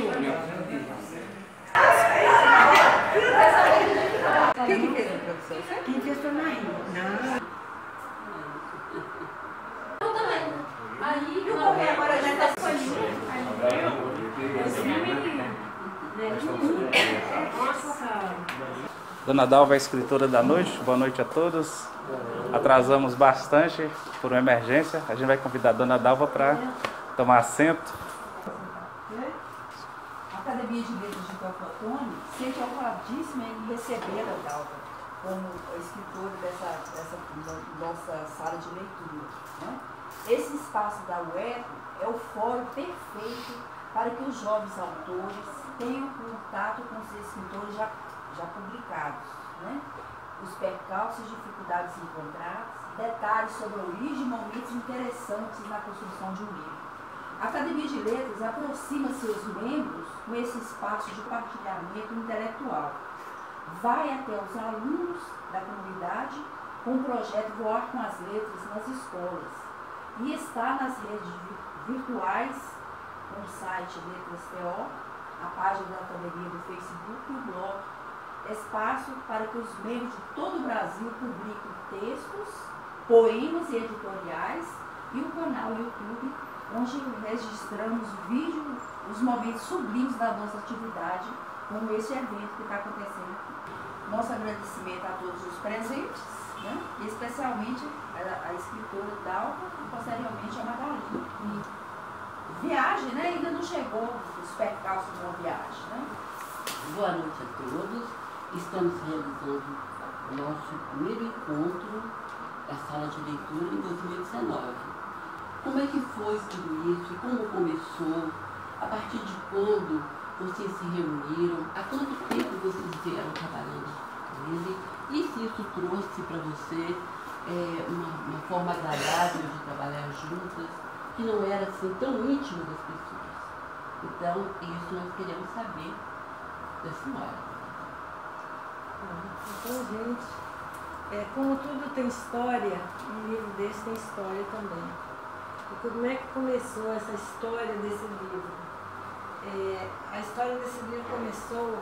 Júnior. Quem fez a produção? Quem fez foi Maria. Não. Eu também. Aí, Eu corri agora já tá escolhida. Dona Dalva é a escritora da noite. Boa noite a todos. Atrasamos bastante por uma emergência. A gente vai convidar a Dona Dalva para tomar assento. A Academia de Letras de Teófilo Otoni sente honradíssima em receber a Dalva como escritora dessa nossa sala de leitura. Né? Esse espaço da UEP é o fórum perfeito para que os jovens autores tenham contato com os escritores já publicados, né? Os percalços e dificuldades encontradas, detalhes sobre a origem e momentos interessantes na construção de um livro. A Academia de Letras aproxima seus membros com esse espaço de partilhamento intelectual. Vai até os alunos da comunidade com o projeto Voar com as Letras nas escolas e está nas redes virtuais com o site Letras TO, a página da Academia do Facebook e o blog, espaço para que os membros de todo o Brasil publiquem textos, poemas e editoriais e o canal YouTube, onde registramos vídeo, os momentos sublimes da nossa atividade, como esse evento que está acontecendo aqui. Nosso agradecimento a todos os presentes, né? E especialmente a escritora Dalva e posteriormente a Magali. Viagem, né? Ainda não chegou os percalços de uma viagem, né? Boa noite a todos. Estamos realizando o nosso primeiro encontro da sala de leitura em 2019. Como é que foi tudo isso? Como começou? A partir de quando vocês se reuniram? Há quanto tempo vocês vieram trabalhando com ele? E se isso trouxe para você uma forma agradável de trabalhar juntas, que não era assim tão íntimo das pessoas? Então, isso nós queremos saber da senhora. Então, gente, como tudo tem história, um livro desse tem história também. E como é que começou essa história desse livro? A história desse livro começou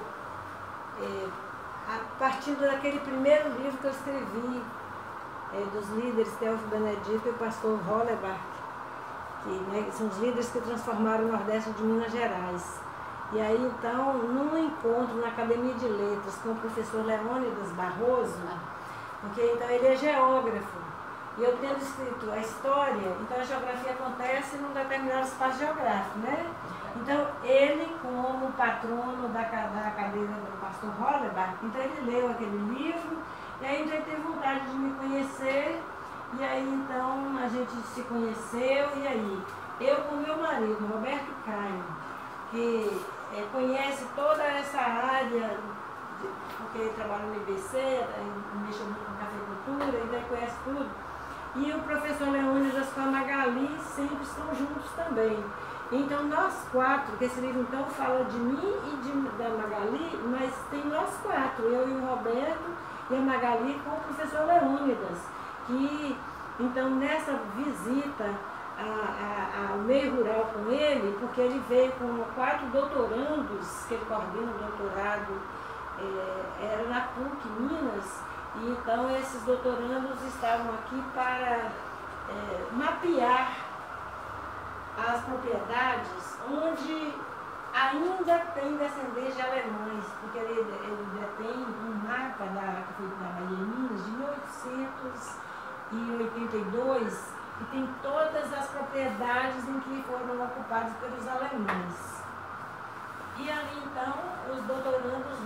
a partir daquele primeiro livro que eu escrevi, dos líderes Teófilo Benedito e o pastor Hollerbach, que são os líderes que transformaram o Nordeste de Minas Gerais. E aí, então, num encontro na Academia de Letras com o professor Leônidas Barroso, porque então ele é geógrafo, e eu tendo escrito a história, então a geografia acontece num determinado espaço geográfico, né? Então, ele, como patrono da cadeira do pastor Hollerbach, então ele leu aquele livro, e aí então ele teve vontade de me conhecer, e aí então a gente se conheceu, e aí eu com meu marido, Roberto Caio, que conhece toda essa área, porque ele trabalha no IBC, mexe muito com cafeicultura, então ele conhece tudo. E o professor Leônidas com a Magali sempre estão juntos também. Então nós quatro, que esse livro então fala de mim e da Magali, mas tem nós quatro, eu e o Roberto e a Magali com o professor Leônidas, que então nessa visita ao meio rural com ele, porque ele veio com 4 doutorandos, que ele coordena o doutorado, era na PUC, Minas, e então esses doutorandos estavam aqui para mapear as propriedades onde ainda tem descendentes de alemães, porque ele detém um mapa que foi da Bahia em Minas de 1882, e tem todas as propriedades em que foram ocupadas pelos alemães. E ali então os doutorandos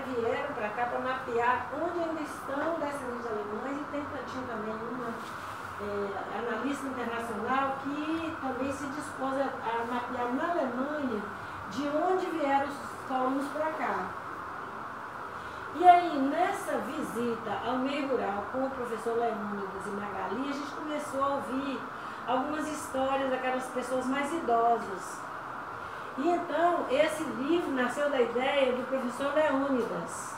vieram para cá para mapear onde ainda estão descendentes alemães, e tinha também uma analista internacional que também se dispôs a mapear na Alemanha de onde vieram os colonos para cá. E aí, nessa visita ao meio rural com o professor Leônidas e Magali, a gente começou a ouvir algumas histórias daquelas pessoas mais idosas. E então, esse livro nasceu da ideia do professor Leônidas.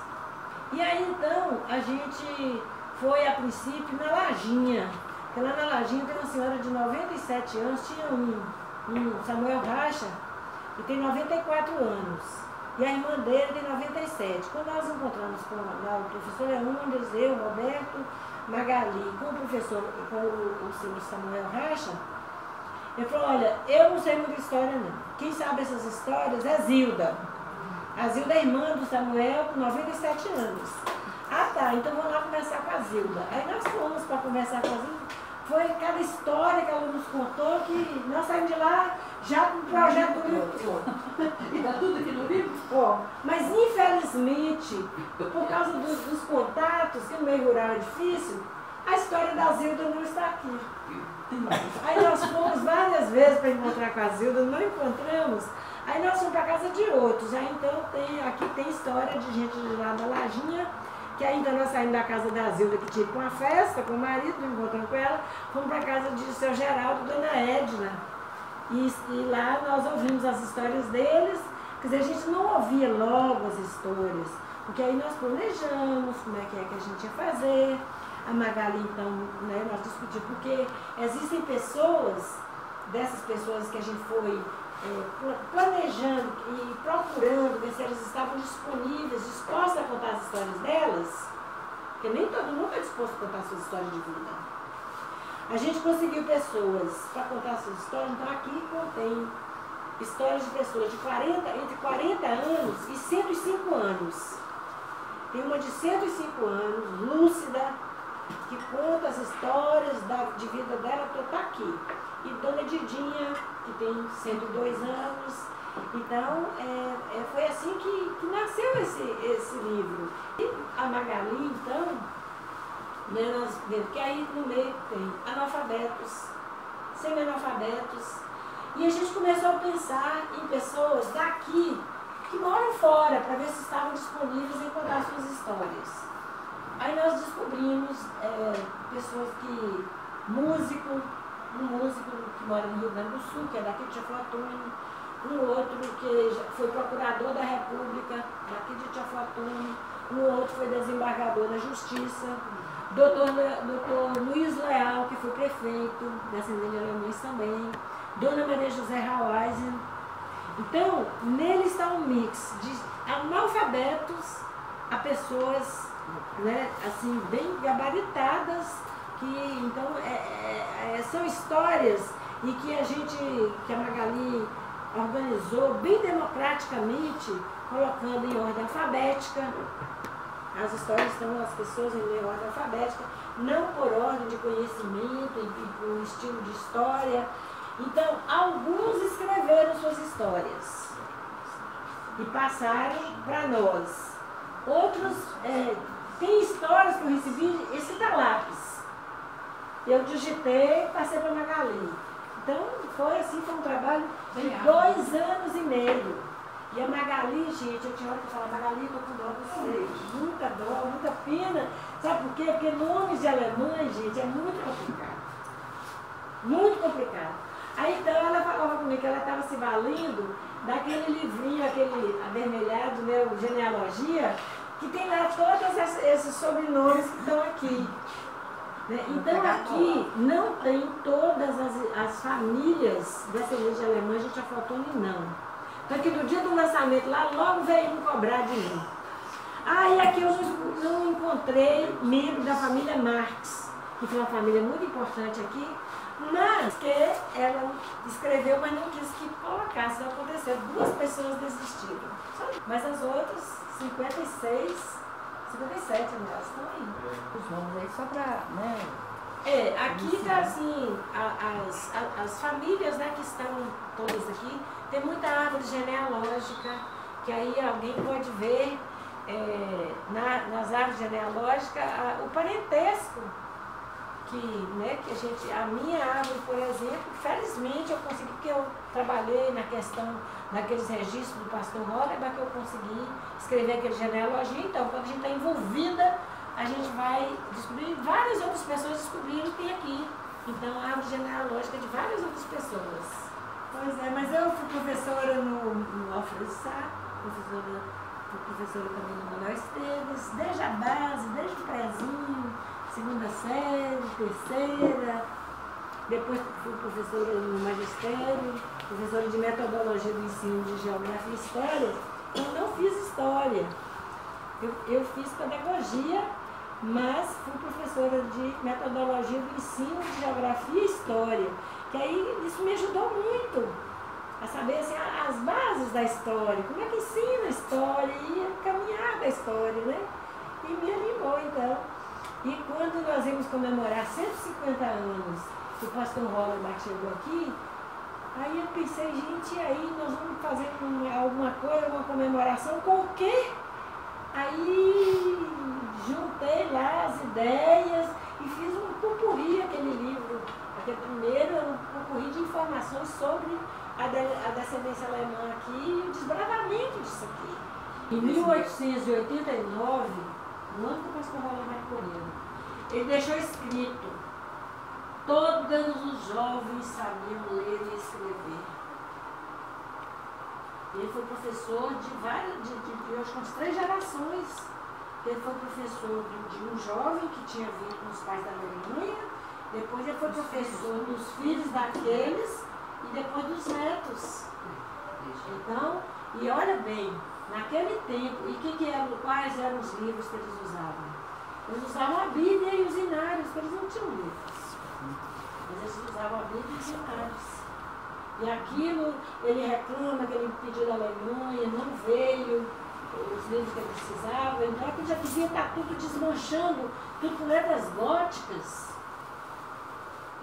E aí, então, a gente foi, a princípio, na Lajinha. Porque lá na Lajinha tem uma senhora de 97 anos, tinha um Samuel Racha, e tem 94 anos. E a irmã dele tem 97. Quando nós encontramos com o professor Leônidas, eu, Roberto, Magali, com o professor, com o senhor Samuel Racha, ele falou, olha, eu não sei muita história não. Quem sabe essas histórias é Zilda. A Zilda é irmã do Samuel com 97 anos. Ah tá, então vamos lá conversar com a Zilda. Aí nós fomos para conversar com a Zilda. Foi cada história que ela nos contou que nós saímos de lá já com o projeto do livro. E está tudo aqui no livro? Ó, mas infelizmente, por causa dos contatos, que no meio rural é difícil, a história da Zilda não está aqui. Aí nós fomos várias vezes para encontrar com a Zilda, não encontramos. Aí nós fomos para a casa de outros. Aí então aqui tem história de gente de lá da Lajinha, que ainda nós saímos da casa da Zilda, que tinha uma festa com o marido, encontramos com ela, fomos para a casa de seu Geraldo e dona Edna. E lá nós ouvimos as histórias deles, quer dizer, a gente não ouvia logo as histórias, porque aí nós planejamos como é que a gente ia fazer. A Magali, então, né, nós discutimos, porque existem pessoas, dessas pessoas que a gente foi planejando e procurando ver se elas estavam disponíveis, dispostas a contar as histórias delas, porque nem todo mundo é disposto a contar suas histórias de vida. A gente conseguiu pessoas para contar suas histórias, então aqui contém histórias de pessoas de entre 40 anos e 105 anos. Tem uma de 105 anos, lúcida, que conta as histórias de vida dela, está aqui. E Dona Didinha, que tem 102 anos. Então, foi assim que nasceu esse livro. E a Magali, então, né, nós vemos que aí no meio tem analfabetos, semi-analfabetos. E a gente começou a pensar em pessoas daqui que moram fora, para ver se estavam disponíveis em contar suas histórias. Aí nós descobrimos pessoas que, um músico que mora no Rio Grande do Sul, que é daqui de Tiafuatune, um outro que foi procurador da República, daqui de Tiafuatune, um outro foi desembargador da Justiça, doutor Luiz Leal, que foi prefeito, descendente de alemães também, Dona Maria José Haueisen. Então, nele está um mix de analfabetos a pessoas, né, assim, bem gabaritadas, que então são histórias e que a Magali organizou bem democraticamente, colocando em ordem alfabética. As histórias estão, as pessoas em ordem alfabética, não por ordem de conhecimento e por estilo de história. Então, alguns escreveram suas histórias e passaram para nós. Outros, tem histórias que eu recebi, esse da lápis. Eu digitei e passei para a Magali. Então, foi um trabalho de 2 anos e meio. E a Magali, gente, eu tinha hora que falar, Magali, estou com dó de você. Muita dó, muita pena. Sabe por quê? Porque nomes de alemães, gente, é muito complicado. Muito complicado. Aí então ela falava comigo que ela estava se valendo daquele livrinho, aquele avermelhado, né, o Genealogia, que tem lá todos esses sobrenomes que estão aqui. Né? Então aqui não tem todas as famílias descendentes de alemães de Tiafuatune, não. Então aqui no dia do lançamento lá, logo veio um cobrar de mim. E aqui eu não encontrei membro da família Marx, que foi uma família muito importante aqui, mas que ela escreveu, mas não quis que colocasse. Isso aconteceu, 2 pessoas desistiram. Mas as outras, 57, aliás, estão aí. Os nomes aí só para, né? Aqui está assim, as famílias, né, que estão todas aqui, tem muita árvore genealógica, que aí alguém pode ver nas árvores genealógicas o parentesco. Que a minha árvore, por exemplo, felizmente eu consegui, porque eu trabalhei na questão daqueles registros do pastor Hollerbach, que eu consegui escrever aquele genealogia. Então, quando a gente está envolvida, a gente vai descobrir, várias outras pessoas descobriram que tem aqui. Então, a árvore genealógica de várias outras pessoas. Pois é, mas eu fui professora no Alfredo Sá, fui professora também no Manuel Esteves, desde a base, desde o prézinho, 2ª série, 3ª, depois fui professora no magistério. professora de metodologia do ensino de geografia e história. Eu não fiz história, eu fiz pedagogia, mas fui professora de metodologia do ensino de geografia e história, que aí isso me ajudou muito a saber assim, as bases da história, como é que ensina a história e a caminhar da história, né? E me animou então. E quando nós íamos comemorar 150 anos que o pastor Hollenbach chegou aqui, aí eu pensei, gente, aí nós vamos fazer alguma coisa, uma comemoração com o quê? Aí juntei lá as ideias e fiz um pupurri, aquele livro, aquele primeiro, um pupurri de informações sobre a descendência alemã aqui e o desbravamento disso aqui. Em 1889, no ano que o pastor Hollenbach morreu, ele deixou escrito: todos os jovens sabiam ler e escrever. Ele foi professor de várias, de acho que umas 3 gerações. Ele foi professor de um jovem que tinha vindo com os pais da Alemanha, depois ele foi professor dos filhos daqueles e depois dos netos. Então, e olha bem, naquele tempo, e quais eram os livros que eles usavam? Eles usavam a Bíblia e os inários, porque eles não tinham livros. Mas eles usavam a Bíblia e os inários. E aquilo, ele reclama que ele pediu da Alemanha, não veio os livros que ele precisava, então ele já devia estar tudo desmanchando, tudo com letras góticas.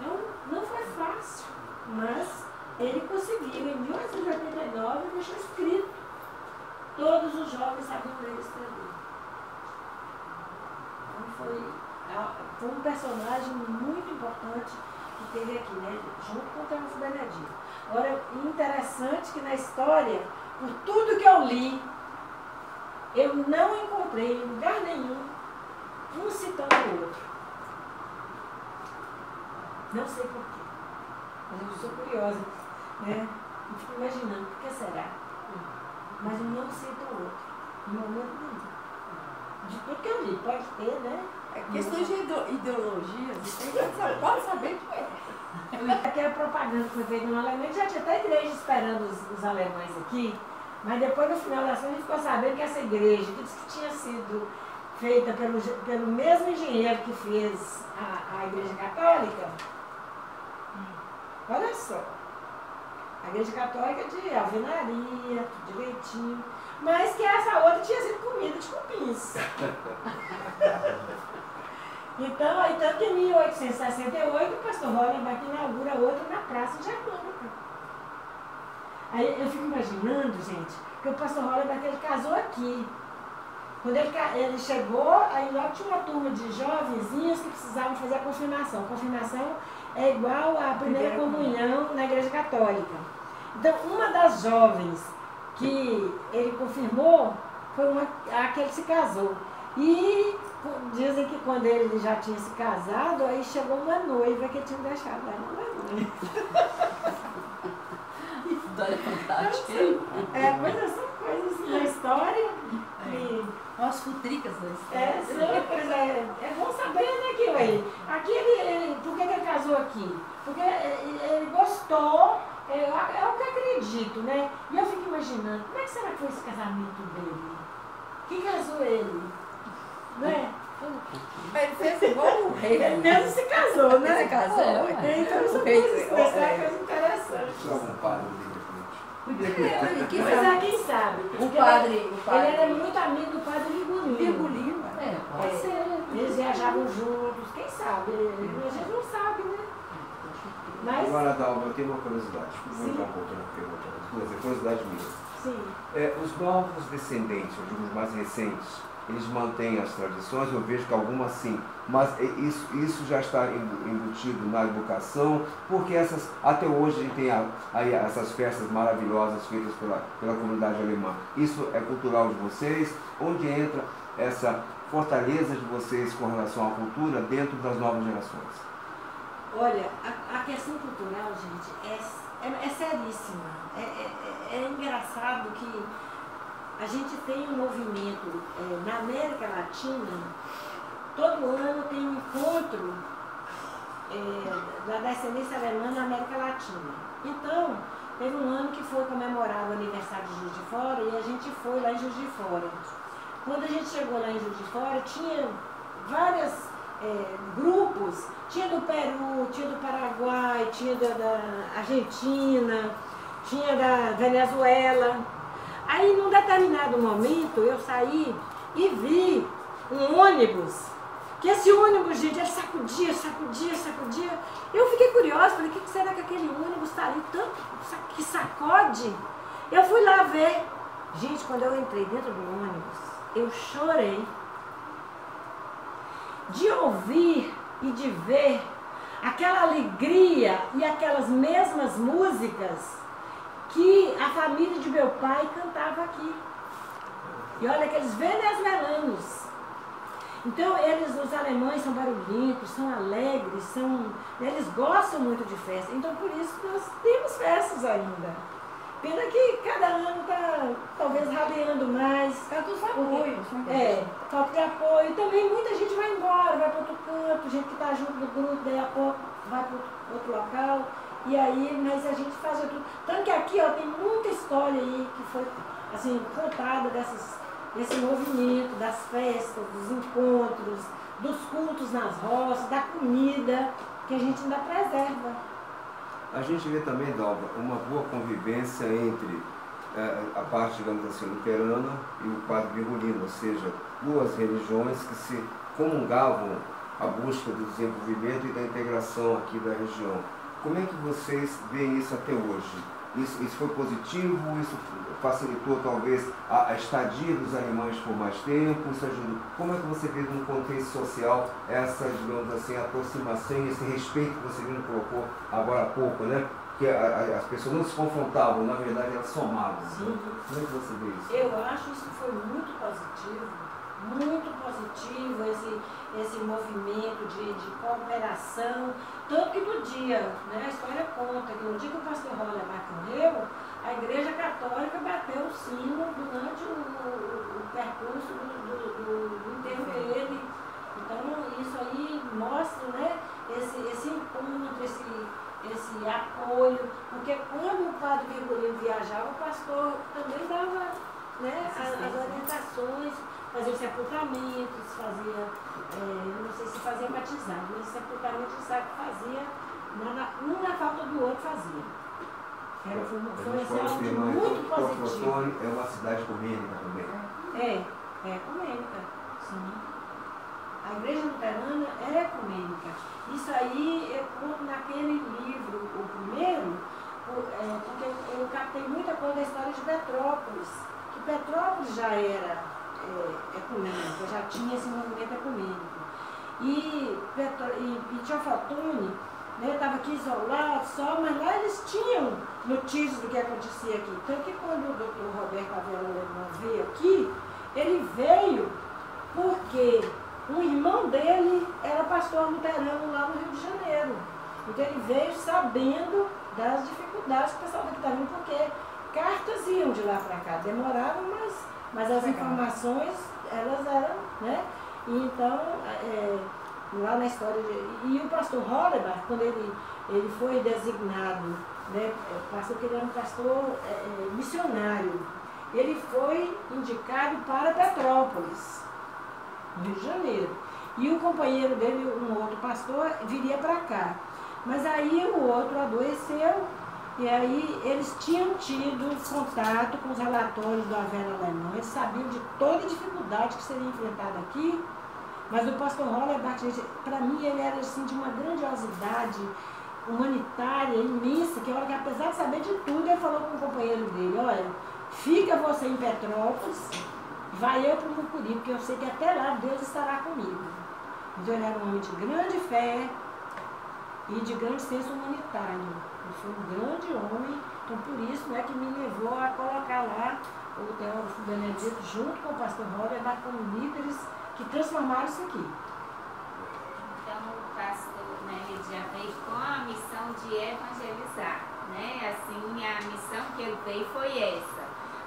Então, não foi fácil, mas ele conseguiu. Em 1889, ele deixou escrito: todos os jovens sabiam ler e escrever. Então, foi um personagem muito importante que teve aqui, né? Junto com o Teófilo Benedito. Agora, interessante que na história, por tudo que eu li, eu não encontrei em lugar nenhum um citando o outro. Não sei porquê, mas eu sou curiosa, né? E fico imaginando, por que será? Mas eu não cito o outro, em momento nenhum. De tudo que eu li, pode ter, né? É questão de ideologia, você pode saber que é. Aquela propaganda que foi feita no Alemanha, já tinha até igreja esperando os alemães aqui, mas depois no final da ação a gente ficou sabendo que essa igreja, que disse que tinha sido feita pelo mesmo engenheiro que fez a Igreja Católica, olha só, a Igreja Católica de alvenaria, tudo direitinho, mas que essa outra tinha sido comida de cupins. Então, tanto que em 1868 o pastor Hollenbach inaugura outra na Praça de Germânica. Aí eu fico imaginando, gente, que o pastor Hollenbach ele casou aqui. Quando ele chegou, aí logo tinha uma turma de jovenzinhos que precisavam fazer a confirmação. A confirmação é igual à primeira comunhão na Igreja Católica. Então, uma das jovens que ele confirmou foi a que ele se casou. E dizem que quando ele já tinha se casado, aí chegou uma noiva que tinha deixado lá na Alemanha. História fantástica. Mas são coisas assim, da história que... Umas futricas da história. É bom saber, né, que aqui por que ele casou aqui? Porque ele gostou, é o que eu acredito, né? E eu fico imaginando, como é que será que foi esse casamento dele? Quem casou ele? Né? Ele fez igual o rei. Ele mesmo se casou, né? Ele se casou. Então, isso é coisa interessante. Quem sabe? O padre. Ele era muito amigo do padre Virgulino. Virgulino, Pode ser. Eles viajavam juntos, quem sabe? A gente não sabe, né? Mas, Agora, Dalva, eu tenho uma curiosidade. Vou entrar um pouco na pergunta. Duas, é curiosidade minha. sim. Os novos descendentes, eu digo os mais recentes, eles mantêm as tradições, eu vejo que algumas sim, mas isso já está embutido na educação, porque até hoje a gente tem aí essas festas maravilhosas feitas pela comunidade alemã. Isso é cultural de vocês? Onde entra essa fortaleza de vocês com relação à cultura dentro das novas gerações? Olha, a questão cultural, gente, é seríssima. É engraçado que a gente tem um movimento na América Latina, todo ano tem um encontro da descendência alemã na América Latina. Então, teve um ano que foi comemorar o aniversário de Juiz de Fora e a gente foi lá em Juiz de Fora. Quando a gente chegou lá em Juiz de Fora, tinha vários grupos, tinha do Peru, tinha do Paraguai, tinha da Argentina, tinha da Venezuela. Aí, num determinado momento, eu saí e vi um ônibus, que esse ônibus, gente, ele sacudia, sacudia, sacudia. Eu fiquei curiosa, falei, o que será que aquele ônibus está ali tanto que sacode? Eu fui lá ver. Gente, quando eu entrei dentro do ônibus, eu chorei de ouvir e de ver aquela alegria e aquelas mesmas músicas que a família de meu pai cantava aqui. E olha, aqueles venezuelanos. Então, os alemães são barulhentos, são alegres, eles gostam muito de festa. Então, por isso, nós temos festas ainda. Pena que cada ano está, talvez, rabeando mais. Falta os apoios. Falta de apoio. Também muita gente vai embora, vai para outro canto, gente que está junto do grupo, daí a pouco vai para outro local. E aí, mas a gente faz tudo. Tanto que aqui, ó, tem muita história aí que foi, assim, contada desse movimento, das festas, dos encontros, dos cultos nas roças, da comida, que a gente ainda preserva. A gente vê também, Dalva, uma boa convivência entre a parte, digamos assim, luterana e o Padre Virgulino, ou seja, duas religiões que se comungavam à busca do desenvolvimento e da integração aqui da região. Como é que vocês veem isso até hoje? Isso foi positivo? Isso facilitou, talvez, a estadia dos alemães por mais tempo? Isso ajudou? Como é que você vê no contexto social essa, digamos assim, aproximação, esse respeito que você mesmo colocou agora há pouco, né? Que as pessoas não se confrontavam, na verdade elas somavam. Sim. Né? Como é que você vê isso? Eu acho isso foi muito positivo, esse movimento de cooperação. Tanto que no dia, né, a história conta que no dia que o pastor Hollerbach morreu, a Igreja Católica bateu o sino durante o percurso do enterro dele. Então, isso aí mostra, né, esse encontro, esse apoio, porque quando o padre Virgulino viajava, o pastor também dava, né, as orientações, fazia sepultamentos, não sei se fazia batizado, mas sepultamento sabe que fazia, um na falta do outro fazia. Foi algo muito positivo. É uma cidade ecumênica também. É ecumênica, sim. A igreja luterana é ecumênica. Isso aí eu conto naquele livro, o primeiro, porque eu captei muita coisa da história de Petrópolis, que Petrópolis já era ecumênica, já tinha esse movimento ecumênico. E Teofotone, né, estava aqui isolado só, mas lá eles tinham notícias do que acontecia aqui. Tanto que quando o Dr. Roberto Avela Alemão veio aqui, ele veio porque um irmão dele era pastor luterano lá no Rio de Janeiro. Então ele veio sabendo das dificuldades que o pessoal daqui estava vindo, porque cartas iam de lá para cá, demoravam, mas as informações, elas eram, né? E então, lá na história e o pastor Hollerbach, quando ele foi designado, né, pastor, que ele era um pastor missionário, ele foi indicado para Petrópolis, no Rio de Janeiro. E o companheiro dele, um outro pastor, viria para cá. Mas aí o outro adoeceu, e aí eles tinham tido contato com os relatórios do Avela Alemão, eles sabiam de toda a dificuldade que seria enfrentada aqui, mas o pastor Hollerbach, para mim, ele era assim, de uma grandiosidade humanitária imensa, que apesar de saber de tudo, ele falou com o companheiro dele, olha, fica você em Petrópolis, vai eu para o Mucuri, porque eu sei que até lá Deus estará comigo. Então ele era um homem de grande fé e de grande senso humanitário. Ele foi um grande homem, então por isso, né, que me levou a colocar lá o teólogo Benedito junto com o pastor Hollerbach como líderes que transformaram isso aqui. Então o pastor, né, ele já veio com a missão de evangelizar, né? Assim, a missão que ele veio foi essa.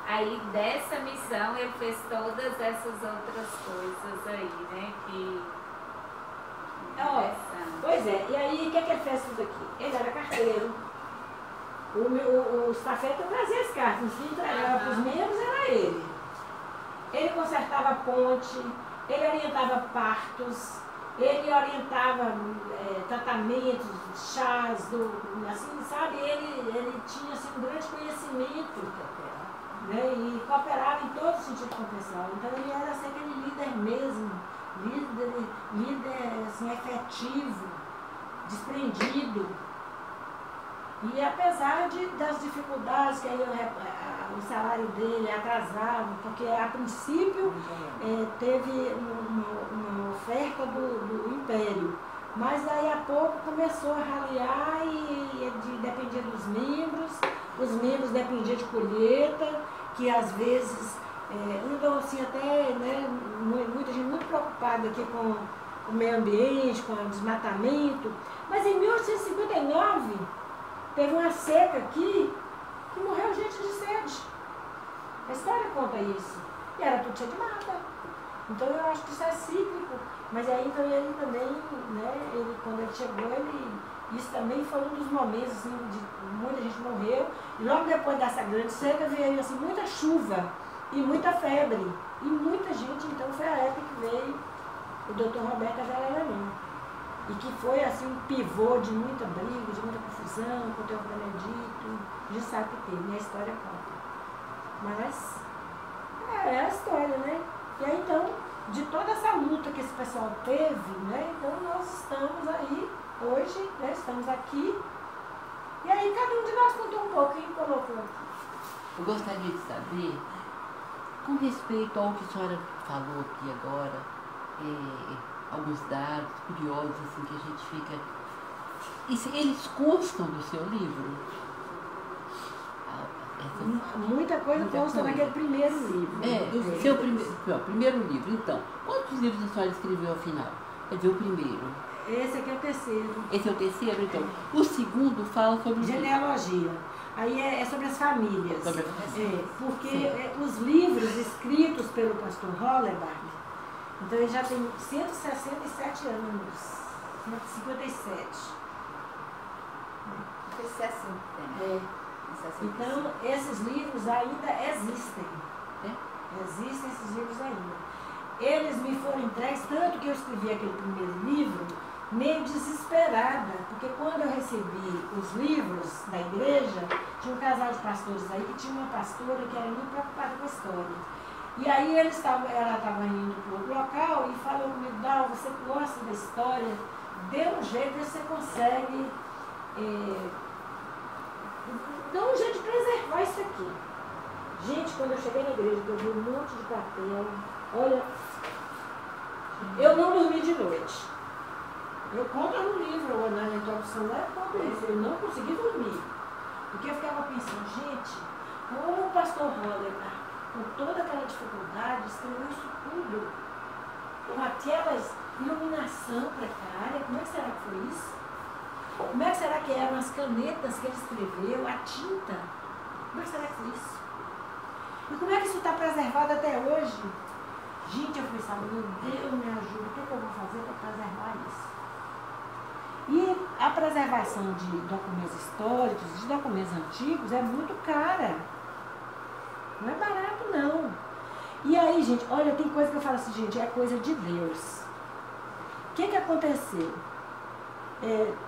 Aí dessa missão ele fez todas essas outras coisas aí, né? Pois é, e aí o que ele fez tudo aqui? Ele era carteiro, O estafeta trazia as cartas, quem entregava para os membros era ele. Ele consertava a ponte, ele orientava partos, ele orientava tratamentos, chás, assim, sabe? Ele tinha assim, um grande conhecimento, né? E cooperava em todo sentido com o pessoal. Então ele era assim, aquele líder mesmo, líder assim, efetivo, desprendido. E apesar das dificuldades que aí o salário dele atrasava, porque a princípio teve uma oferta do Império, mas aí a pouco começou a raliar e dependia dos membros, os membros dependiam de colheita, que às vezes andam assim até, né, muita gente muito preocupada aqui com o meio ambiente, com o desmatamento, mas em 1859 teve uma seca aqui que morreu gente de sede. A história conta isso. E era tudo cheio de mata. Então eu acho que isso é cíclico. Mas aí então ele também, né, quando ele chegou, isso também foi um dos momentos assim, de muita gente morreu. E logo depois dessa grande seca veio assim, muita chuva e muita febre. E muita gente, então foi a época que veio o Dr. Roberto Avelange. E que foi assim um pivô de muita briga, de muita confusão, com o Teófilo Benedito, a gente sabe que teve, né? A história conta. Mas é a história, né? E aí então, de toda essa luta que esse pessoal teve, né? Então nós estamos aí, hoje, né? Estamos aqui. E aí cada um de nós contou um pouco e colocou aqui. Eu gostaria de saber, com respeito ao que a senhora falou aqui agora, alguns dados curiosos assim, que a gente fica... Eles constam do seu livro? Muita coisa consta naquele primeiro livro. Do seu primeiro livro. Então, quantos livros a senhora escreveu ao final? Quer dizer, o primeiro. Esse aqui é o terceiro. Esse é o terceiro, então. O segundo fala sobre... Genealogia. Aí é sobre as famílias. Sobre as famílias. Porque os livros escritos pelo pastor Hollerbach, então ele já tem 167 anos. 157. Então, esses livros ainda existem. Existem esses livros ainda. Eles me foram entregues, tanto que eu escrevi aquele primeiro livro, meio desesperada, porque quando eu recebi os livros da igreja, tinha um casal de pastores aí que tinha uma pastora que era muito preocupada com a história. E aí ela estava indo para outro local e falou comigo, Dal, você gosta da história, dê um jeito, você consegue dá um jeito de preservar isso aqui. Gente, quando eu cheguei na igreja, eu vi um monte de papel, olha, eu não dormi de noite. Eu conto no livro, na introdução lá, eu conto isso, eu não consegui dormir. Porque eu ficava pensando, gente, como o pastor Hollerbach, com toda aquela dificuldade, escreveu isso tudo, com aquela iluminação precária, como é que será que foi isso? Como é que será que eram as canetas que ele escreveu, a tinta? Como é que será que foi isso? E como é que isso está preservado até hoje? Gente, eu pensava, meu Deus me ajuda, o que eu vou fazer para preservar isso? E a preservação de documentos históricos, de documentos antigos, é muito cara. Não é barato, não. E aí, gente, olha, tem coisa que eu falo assim, gente, é coisa de Deus. O que aconteceu?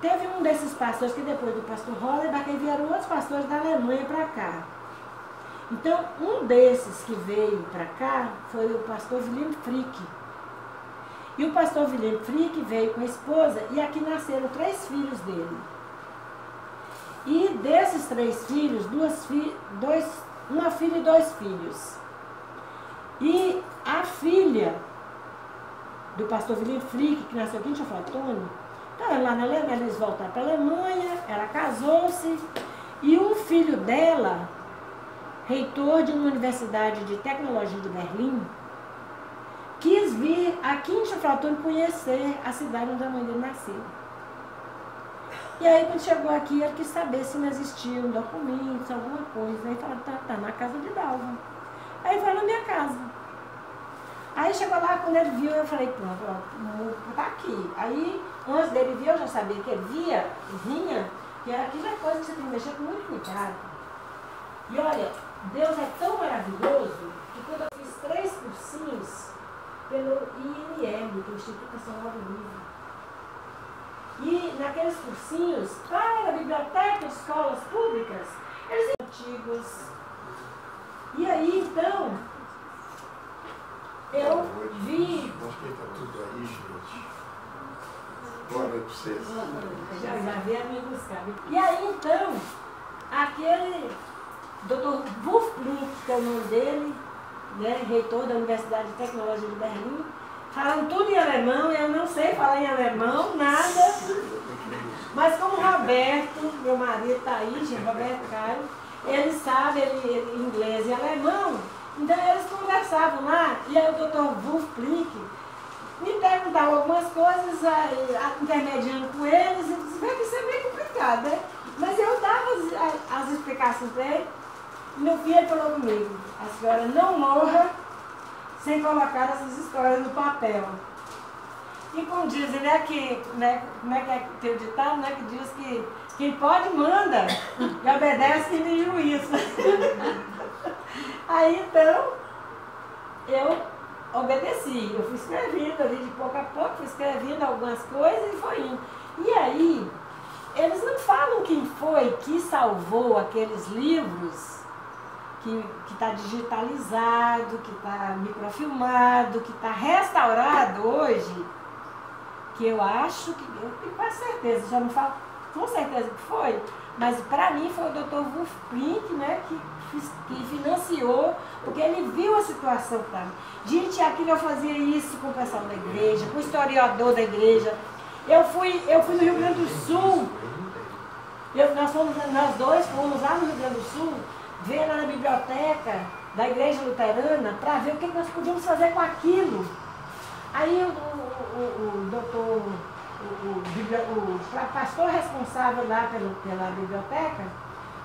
Teve um desses pastores que depois do pastor Hollerbach vieram outros pastores da Alemanha para cá. Então, um desses que veio para cá foi o pastor Wilhelm Frick. E o pastor Wilhelm Frick veio com a esposa e aqui nasceram 3 filhos dele. E desses 3 filhos, uma filha e 2 filhos. E a filha do pastor Wilhelm Frick, que nasceu aqui em São Antônio, então, lá na Alemanha, eles voltaram para a Alemanha, ela casou-se, e um filho dela, reitor de uma universidade de tecnologia de Berlim, quis vir aqui em Chafratone conhecer a cidade onde a mãe dele nasceu. E aí, quando chegou aqui, ele quis saber se não existiam documentos, alguma coisa. Aí falou, tá na casa de Dalva. Aí foi na minha casa. Aí chegou lá, quando ele viu, eu falei, pronto, tá aqui. Aí, antes dele vir, eu já sabia que ele vinha, Porque aquilo é coisa que você tem que mexer com muito cuidado. E olha, Deus é tão maravilhoso que quando eu fiz 3 cursinhos pelo INL, que é o Instituto Nacional do Livro, e naqueles cursinhos, para a biblioteca de escolas públicas, eles eram antigos. E aí, então, eu vi... Acho que está tudo aí, gente. Boa noite para vocês. Já vieram me buscar. E aí, então, aquele Dr. Wolfgang, que é o nome dele, né, reitor da Universidade de Tecnologia de Berlim, falando tudo em alemão, eu não sei falar em alemão, nada. Mas como o Roberto, meu marido está aí, gente, Roberto Caio, ele sabe inglês e alemão, então eles conversavam lá, e aí o Dr. Wolfgang me perguntava algumas coisas, intermediando com eles, e disse, vê que isso é meio complicado, né? Mas eu dava as explicações para ele, e no fim ele falou comigo, a senhora não morra sem colocar essas histórias no papel. E como dizem, né, que, né, como é que é tem o ditado, né, que diz que quem pode manda, e obedece quem tem juízo. Aí então, eu obedeci, eu fui escrevendo ali de pouco a pouco, fui escrevendo algumas coisas e foi indo. E aí, eles não falam quem foi que salvou aqueles livros, que está digitalizado, que está microfilmado, que está restaurado hoje, que eu acho que, eu tenho quase certeza, já não falo com certeza que foi, mas para mim foi o Dr. Wolfgang, né, que financiou, porque ele viu a situação para mim. Gente, aquilo eu fazia isso com o pessoal da igreja, com o historiador da igreja. Eu fui no Rio Grande do Sul, nós dois fomos lá no Rio Grande do Sul, ver lá na biblioteca da igreja luterana, para ver o que nós podíamos fazer com aquilo. Aí o pastor responsável lá pela biblioteca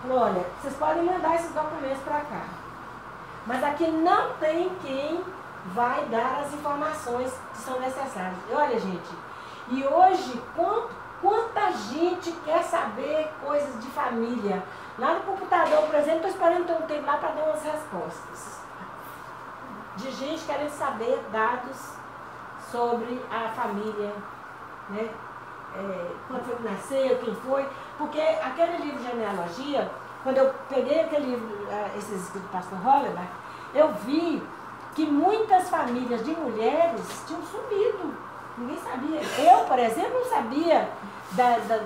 falou, olha, vocês podem mandar esses documentos para cá, mas aqui não tem quem vai dar as informações que são necessárias. E olha, gente, e hoje quanta gente quer saber coisas de família. Lá no computador, por exemplo, estou esperando ter um tempo lá para dar umas respostas. De gente querendo saber dados sobre a família, né? Quando foi que nasceu, quem foi. Porque aquele livro de genealogia, quando eu peguei aquele livro, esses escritos do pastor Hollerbach, eu vi que muitas famílias de mulheres tinham sumido. Ninguém sabia. Eu, por exemplo, não sabia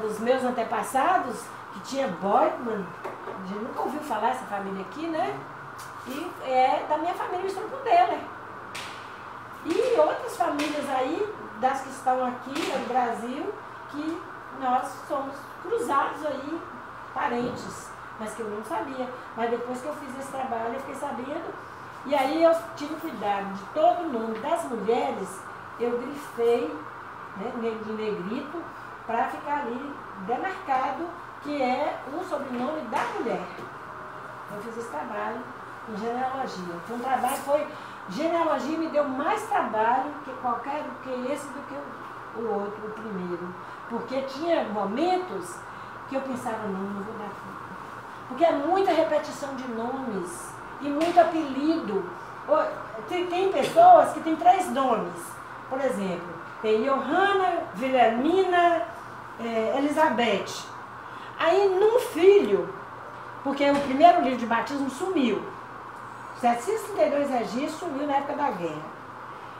dos meus antepassados, que tinha Beutmann. A gente nunca ouviu falar essa família aqui, né? E é da minha família, o Estrupo dela. E outras famílias aí, das que estão aqui no Brasil, que nós somos cruzados aí, parentes, mas que eu não sabia. Mas depois que eu fiz esse trabalho, eu fiquei sabendo. E aí eu tive cuidado de todo o nome das mulheres, eu grifei, né, de negrito, para ficar ali demarcado que é um sobrenome da mulher. Eu fiz esse trabalho em genealogia. Foi um trabalho, genealogia me deu mais trabalho que esse do que o outro, o primeiro. Porque tinha momentos que eu pensava, não vou dar conta. Porque é muita repetição de nomes e muito apelido. Tem pessoas que têm 3 nomes. Por exemplo, tem Johanna, Wilhelmina, Elizabeth. Aí, num filho, porque o primeiro livro de batismo sumiu. 732 registros sumiu na época da guerra.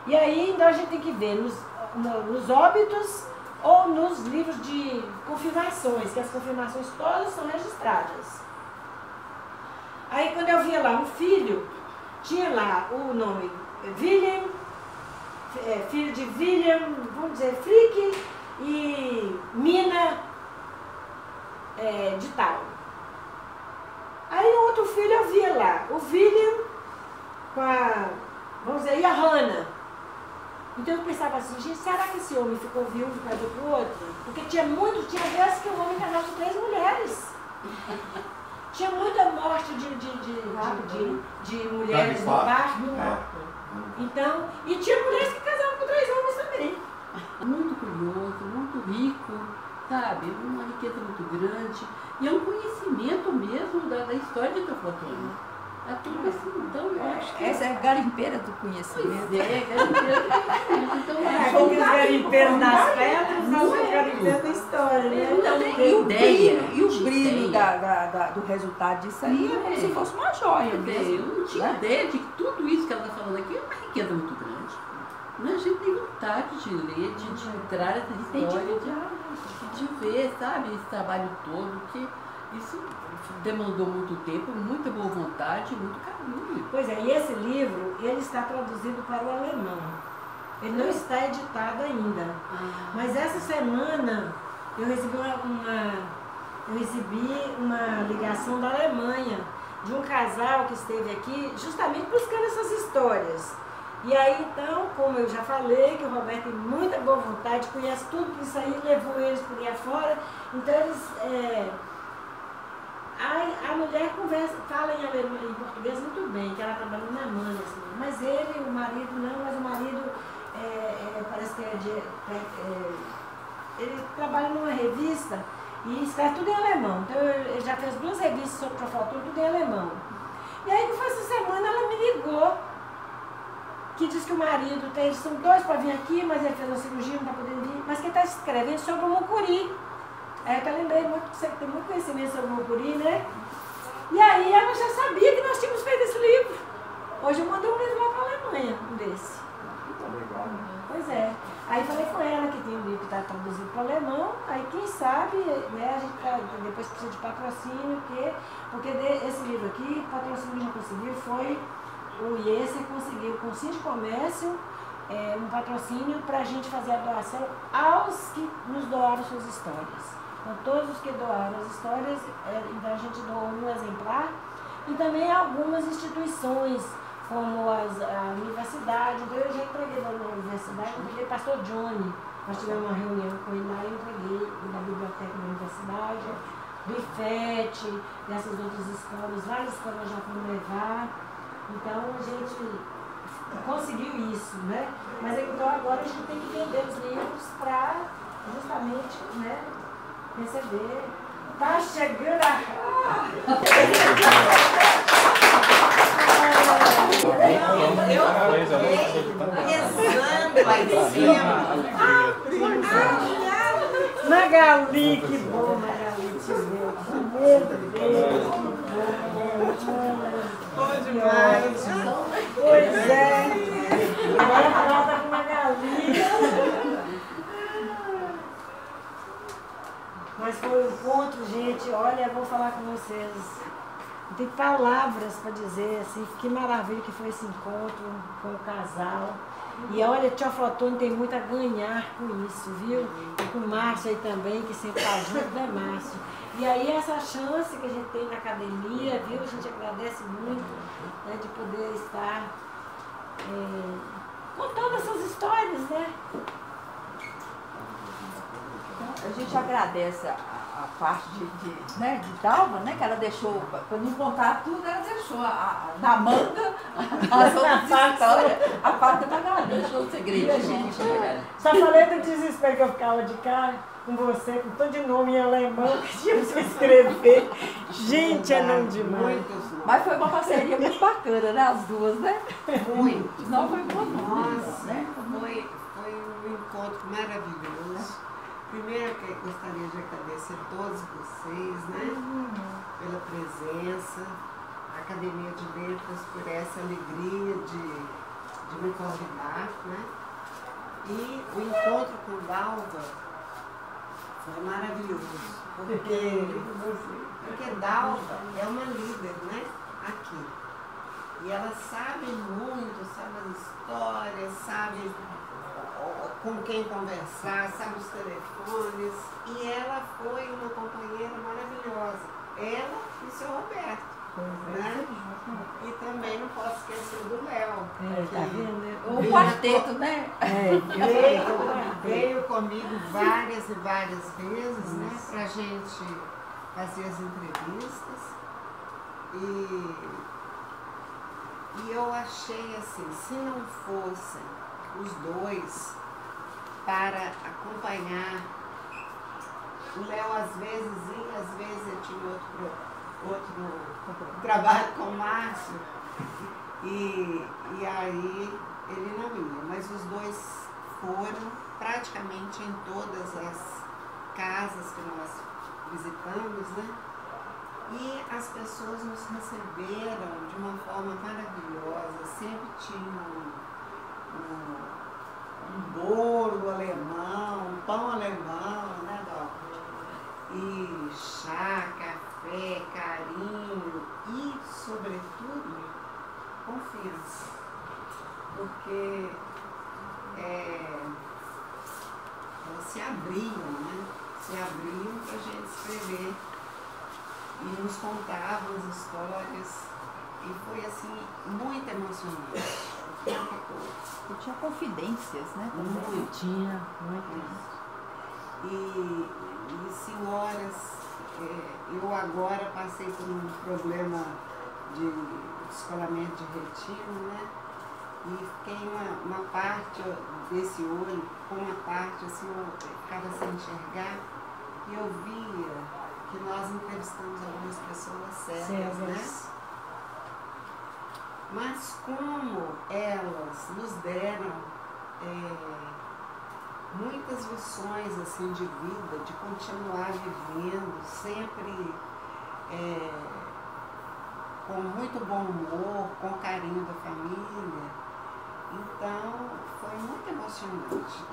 E aí, então a gente tem que ver nos óbitos ou nos livros de confirmações, que as confirmações todas são registradas. Aí, quando eu via lá um filho, tinha lá o nome William, filho de William, vamos dizer, Frick e Mina de tal. Aí o outro filho eu via lá, o William com a, vamos dizer, Johanna. Então eu pensava assim, gente, será que esse homem ficou viúvo e casou com o outro? Porque tinha vezes que o homem casava com 3 mulheres. Tinha muita morte de mulheres no parto. Então, e tinha mulheres que casavam com 3 homens também. Muito curioso, muito rico sabe? Uma riqueza muito grande. E é um conhecimento mesmo da história de Teoflotone. É tudo assim, então eu acho que... Essa é a garimpeira do conhecimento. Pois é, garimpeira do conhecimento. Então, Como os garimpeiros das pedras, nós somos garimpeiros da história, né? Então, E o ideia. brilho, e o brilho ideia. do resultado disso aí é como se fosse uma joia Eu mesmo. não tinha né? ideia de que tudo isso que ela está falando aqui é uma riqueza muito grande. Né? A gente tem vontade de ler, de entrar nessa história, de ver, sabe, esse trabalho todo, que isso demandou muito tempo, muita boa vontade, muito carinho. Pois é, e esse livro, ele está traduzido para o alemão. Ele não está editado ainda. Mas essa semana eu recebi uma ligação da Alemanha, de um casal que esteve aqui justamente buscando essas histórias. E aí então, como eu já falei, que o Roberto tem muita boa vontade, conhece tudo isso aí, levou eles por aí afora. Então eles... A mulher fala em alemão, em português muito bem, que ela trabalha na Alemanha, assim. Mas o marido não, mas o marido parece que ele trabalha numa revista e escreve tudo em alemão. Então ele já fez 2 revistas sobre Teoflotone, tudo em alemão. E aí que foi essa semana ela me ligou, que diz que o marido eles são 2 para vir aqui, mas ele fez uma cirurgia, não está podendo vir, mas que está escrevendo sobre o mucuri. Aí eu lembrei muito que você tem muito conhecimento sobre o mucuri, né? E aí ela já sabia que nós tínhamos feito esse livro. Hoje eu mandei um livro lá para a Alemanha, um desse. Pois é. Aí falei com ela que tem um livro que está traduzido para o alemão, aí quem sabe, né, a gente depois precisa de patrocínio, porque esse livro aqui, o patrocínio que a gente conseguiu foi o IESA conseguiu com o Cine Comércio um patrocínio para a gente fazer a doação aos que nos doaram suas histórias. Então, todos os que doaram as histórias, então a gente doou um exemplar e também algumas instituições, como a universidade. Então, eu já entreguei na universidade, eu entreguei o pastor Johnny. Nós tivemos uma reunião com ele lá e eu entreguei na biblioteca da universidade, do IFET, dessas outras escolas, várias escolas já foram levar. Então, a gente conseguiu isso, né? Mas então agora a gente tem que vender os livros para justamente, né, receber. Tá chegando a... Rezando lá em cima. Magali, que bom, Magali, te ver. Meu Deus, que bom. Bom demais. Pois é. Agora falta com Magali. Mas foi um encontro, gente. Olha, eu vou falar com vocês. Não tem palavras para dizer assim, que maravilha que foi esse encontro com o casal. E olha, Teoflotone tem muito a ganhar com isso, viu? E com o Márcio aí também, que sempre está junto, né, Márcio? E aí essa chance que a gente tem na academia, viu? A gente agradece muito, né, de poder estar contando essas histórias, né? A gente agradece a parte né, de Dalva, né, que ela deixou, para não contar tudo, ela deixou na manga as outras histórias, a parte da Magali. Deixou o segredo, gente. Só falei do desespero que eu ficava de cara com você, com todo de nome em alemão que tinha que escrever. Gente, é nome demais. Mas foi uma parceria muito bacana, né, as duas, né? Muito. Não foi muito, Nossa, né? foi um encontro maravilhoso. Primeiro, eu gostaria de agradecer a todos vocês, né, pela presença, a Academia de Letras por essa alegria de me convidar, né, e o encontro com Dalva foi maravilhoso, porque Dalva é uma líder, né, aqui, e ela sabe muito, sabe as histórias, sabe com quem conversar, sabe os telefones, e ela foi uma companheira maravilhosa, ela e o seu Roberto, né? E também não posso esquecer do Léo, Tá vendo? O quarteto, né? veio comigo várias e várias vezes, né, pra gente fazer as entrevistas, e eu achei assim, se não fossem os dois para acompanhar O Léo às vezes ia, às vezes ele tinha outro trabalho com o Márcio, e aí ele não ia, mas os dois foram praticamente em todas as casas que nós visitamos, né? E as pessoas nos receberam de uma forma maravilhosa, sempre tinham um bolo alemão, um pão alemão, né, Dó? E chá, café, carinho e, sobretudo, confiança. Porque elas se abriam, né? Se abriam para a gente escrever e nos contavam as histórias. E foi, assim, muito emocionante. E tinha confidências, né? Muito. Tinha, muito. E senhoras, eu agora passei por um problema de descolamento de retina, né? E fiquei uma parte desse olho, com uma parte assim, eu ficava sem enxergar, e eu via que nós entrevistamos algumas pessoas cegas, né? Mas como elas nos deram muitas lições assim, de vida, de continuar vivendo, sempre com muito bom humor, com carinho da família. Então, foi muito emocionante.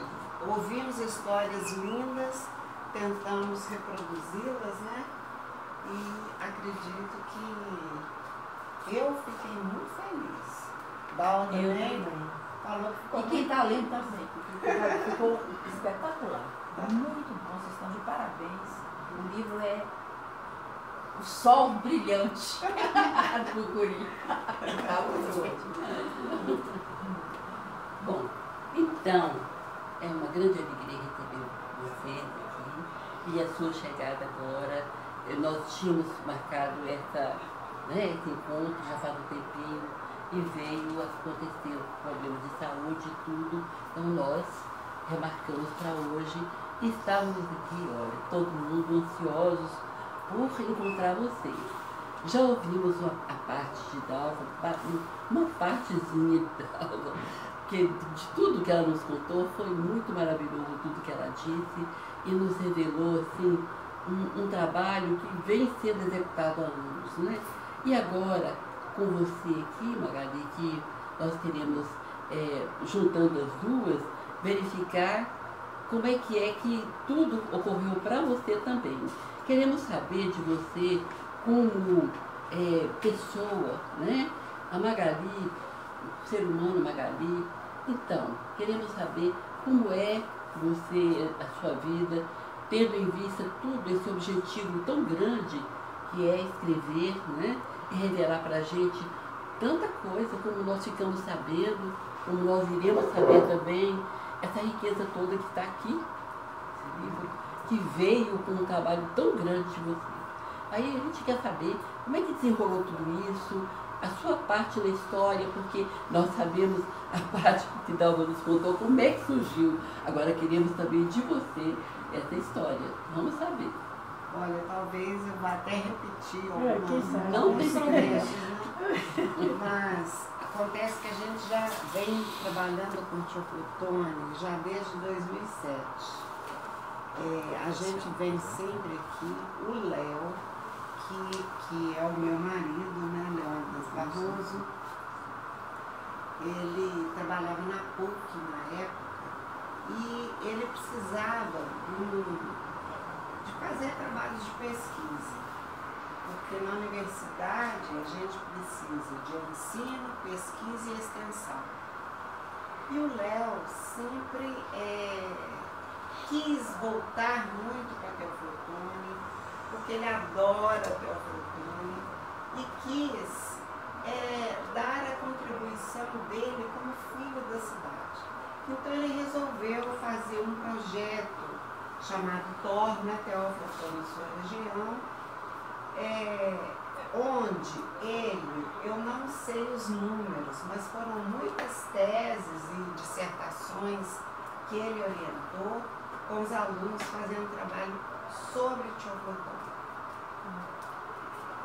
Ouvimos histórias lindas, tentamos reproduzi-las, né? E acredito que eu fiquei muito feliz. Dal também falou que ficou E quem está lendo também, ficou espetacular. Muito bom, vocês estão de parabéns. O livro é O Sol Brilhante do Guri. Tá muito ótimo. Bom, então, é uma grande alegria receber vocês aqui e a sua chegada agora. Nós tínhamos marcado esse encontro já faz um tempinho e veio acontecer problemas de saúde e tudo. Então nós remarcamos para hoje e estávamos aqui, olha, todo mundo ansiosos por encontrar vocês. Já ouvimos a parte de Dalva, uma partezinha de Dalva, porque de tudo que ela nos contou foi muito maravilhoso tudo que ela disse e nos revelou assim um trabalho que vem sendo executado há anos, né? E agora, com você aqui, Magali, que nós queremos, juntando as duas, verificar como é que tudo ocorreu para você também. Queremos saber de você como pessoa, né? A Magali, o ser humano Magali. Então, queremos saber como é você, a sua vida, tendo em vista tudo esse objetivo tão grande que é escrever, né? E revelar para a gente tanta coisa como nós ficamos sabendo, como nós iremos saber também, essa riqueza toda que está aqui, esse livro, que veio com um trabalho tão grande de você. Aí a gente quer saber como é que desenrolou tudo isso, a sua parte na história, porque nós sabemos a parte que Dalva nos contou, como é que surgiu. Agora queremos saber de você essa história. Vamos saber. Olha, talvez eu vá até repetir quem sabe? Não tem problema. Mas acontece que a gente já vem trabalhando com o Tio Plutônio já desde 2007. A gente vem sempre aqui, o Léo, que é o meu marido, né, Leônidas Barroso, ele trabalhava na PUC na época e ele precisava de fazer trabalhos de pesquisa, porque na universidade a gente precisa de ensino, pesquisa e extensão. E o Léo sempre quis voltar muito para Teoflotone, porque ele adora Teoflotone e quis dar a contribuição dele como filho da cidade. Então ele resolveu fazer um projeto chamado Torna Teoflotone Sua Região, onde eu não sei os números, mas foram muitas teses e dissertações que ele orientou, com os alunos fazendo trabalho sobre Teoflotone.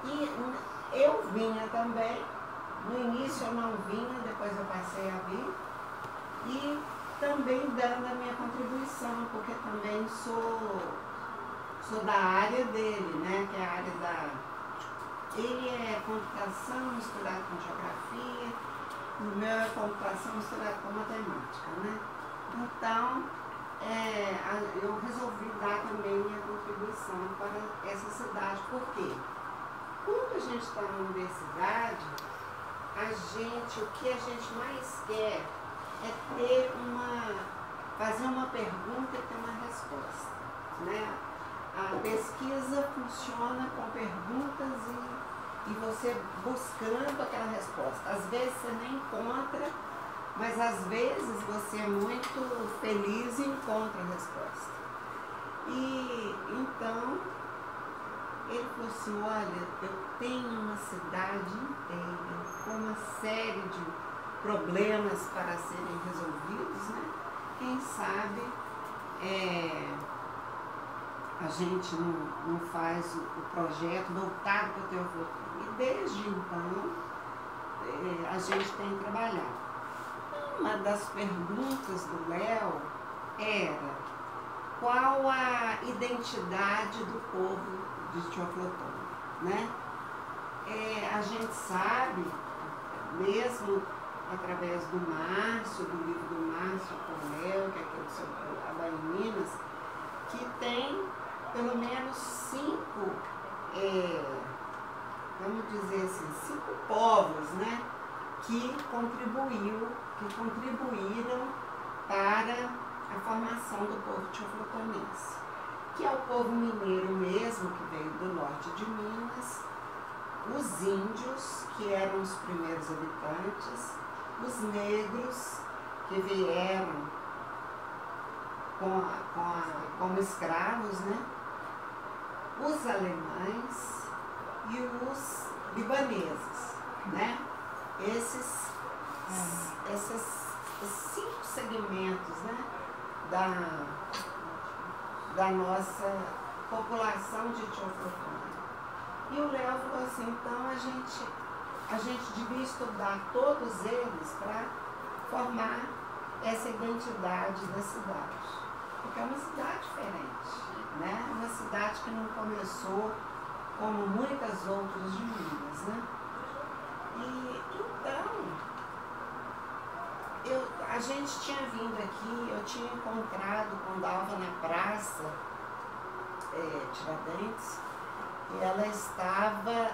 E eu vinha também, no início eu não vinha, depois eu passei a vir, e também dando a minha contribuição, porque também sou da área dele, né, que é a área da... Ele é computação misturada com geografia, o meu é computação misturada com matemática, né? Então, eu resolvi dar também minha contribuição para essa cidade. Por quê? Quando a gente está na universidade, o que a gente mais quer é fazer uma pergunta e ter uma resposta, né? A pesquisa funciona com perguntas e você buscando aquela resposta. Às vezes você nem encontra, mas às vezes você é muito feliz e encontra a resposta. E então ele falou assim, olha, eu tenho uma cidade inteira com uma série de problemas para serem resolvidos, né? Quem sabe a gente não faz o projeto voltado para o Teoflotone. E desde então a gente tem trabalhado. Uma das perguntas do Léo era qual a identidade do povo de Teoflotone, né? A gente sabe, mesmo através do Márcio, do livro do Márcio com o Léo, que é aquele sobre a Bahia em Minas, que tem pelo menos 5, vamos dizer assim, 5 povos, né, que contribuíram para a formação do povo teoflotonense, que é o povo mineiro mesmo, que veio do norte de Minas, os índios, que eram os primeiros habitantes, os negros, que vieram como escravos, né? Os alemães e os libaneses, né? Esses 5 segmentos, né? da nossa população de Teoflotone. E o Léo falou assim, então a gente devia estudar todos eles para formar essa identidade da cidade. Porque é uma cidade diferente, né? Uma cidade que não começou como muitas outras de Minas, né? E então, a gente tinha vindo aqui, eu tinha encontrado com Dalva na praça Tiradentes, e ela estava,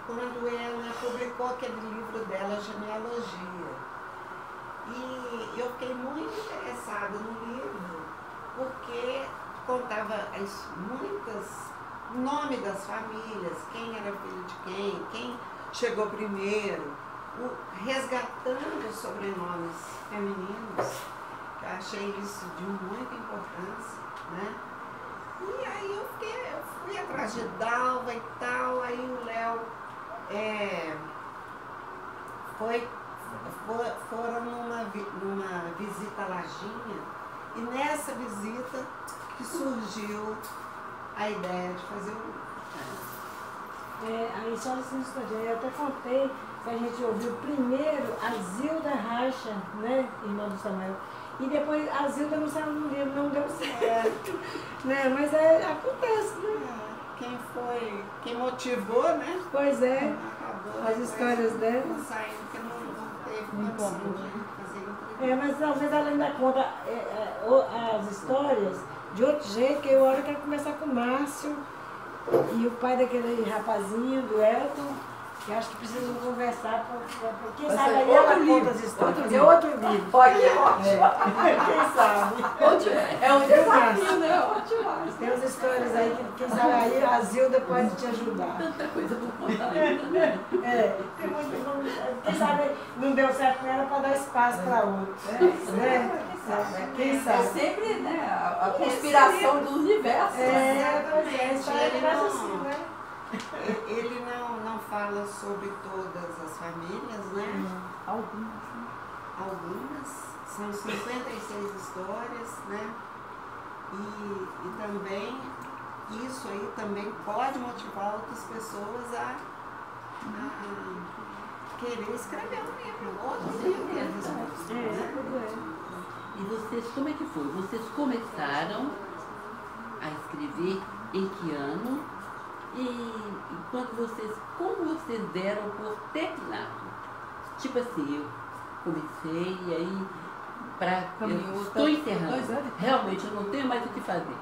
quando ela publicou aquele livro dela, Genealogia. E eu fiquei muito interessada no livro, porque contava o nome das famílias, quem era filho de quem chegou primeiro, resgatando sobrenomes femininos, que eu achei isso de muita importância, né? E aí eu fui atrás de Dalva e tal, aí o Léo foram numa visita à Lajinha, e nessa visita que surgiu a ideia de fazer o livro. Aí só assim, eu até contei que a gente ouviu primeiro a Zilda Racha, né, irmã do Samuel, e depois a Zilda não saiu no livro, não deu certo, né, mas acontece, né? Quem motivou, né? Pois é, acabou as histórias dela. Não saiu porque não teve condição de fazer mas talvez ela ainda conta as histórias de outro jeito, que eu quero conversar com o Márcio e o pai daquele rapazinho, do Elton, que acho que precisam conversar, porque quem sabe aí ela conta as histórias, fazer outro livro. Pode, ótimo. Quem sabe? É um desafio, né? Ótimo. Tem umas histórias aí que quem sabe aí a Zilda pode te ajudar. Tanta coisa pra contar ainda, né? Tem muito, quem sabe não deu certo com ela para dar espaço para outro. Né? Quem É sabe? sempre, né, a conspiração do universo. Ele não fala sobre todas as famílias, né? Algumas. São 56 histórias, né? E também isso aí também pode motivar outras pessoas a querer escrever um livro, outro livro. E vocês, como é que foi? Vocês começaram a escrever em que ano? E como vocês deram por terminado? Tipo assim, eu comecei e aí eu estou encerrando. Realmente eu não tenho mais o que fazer.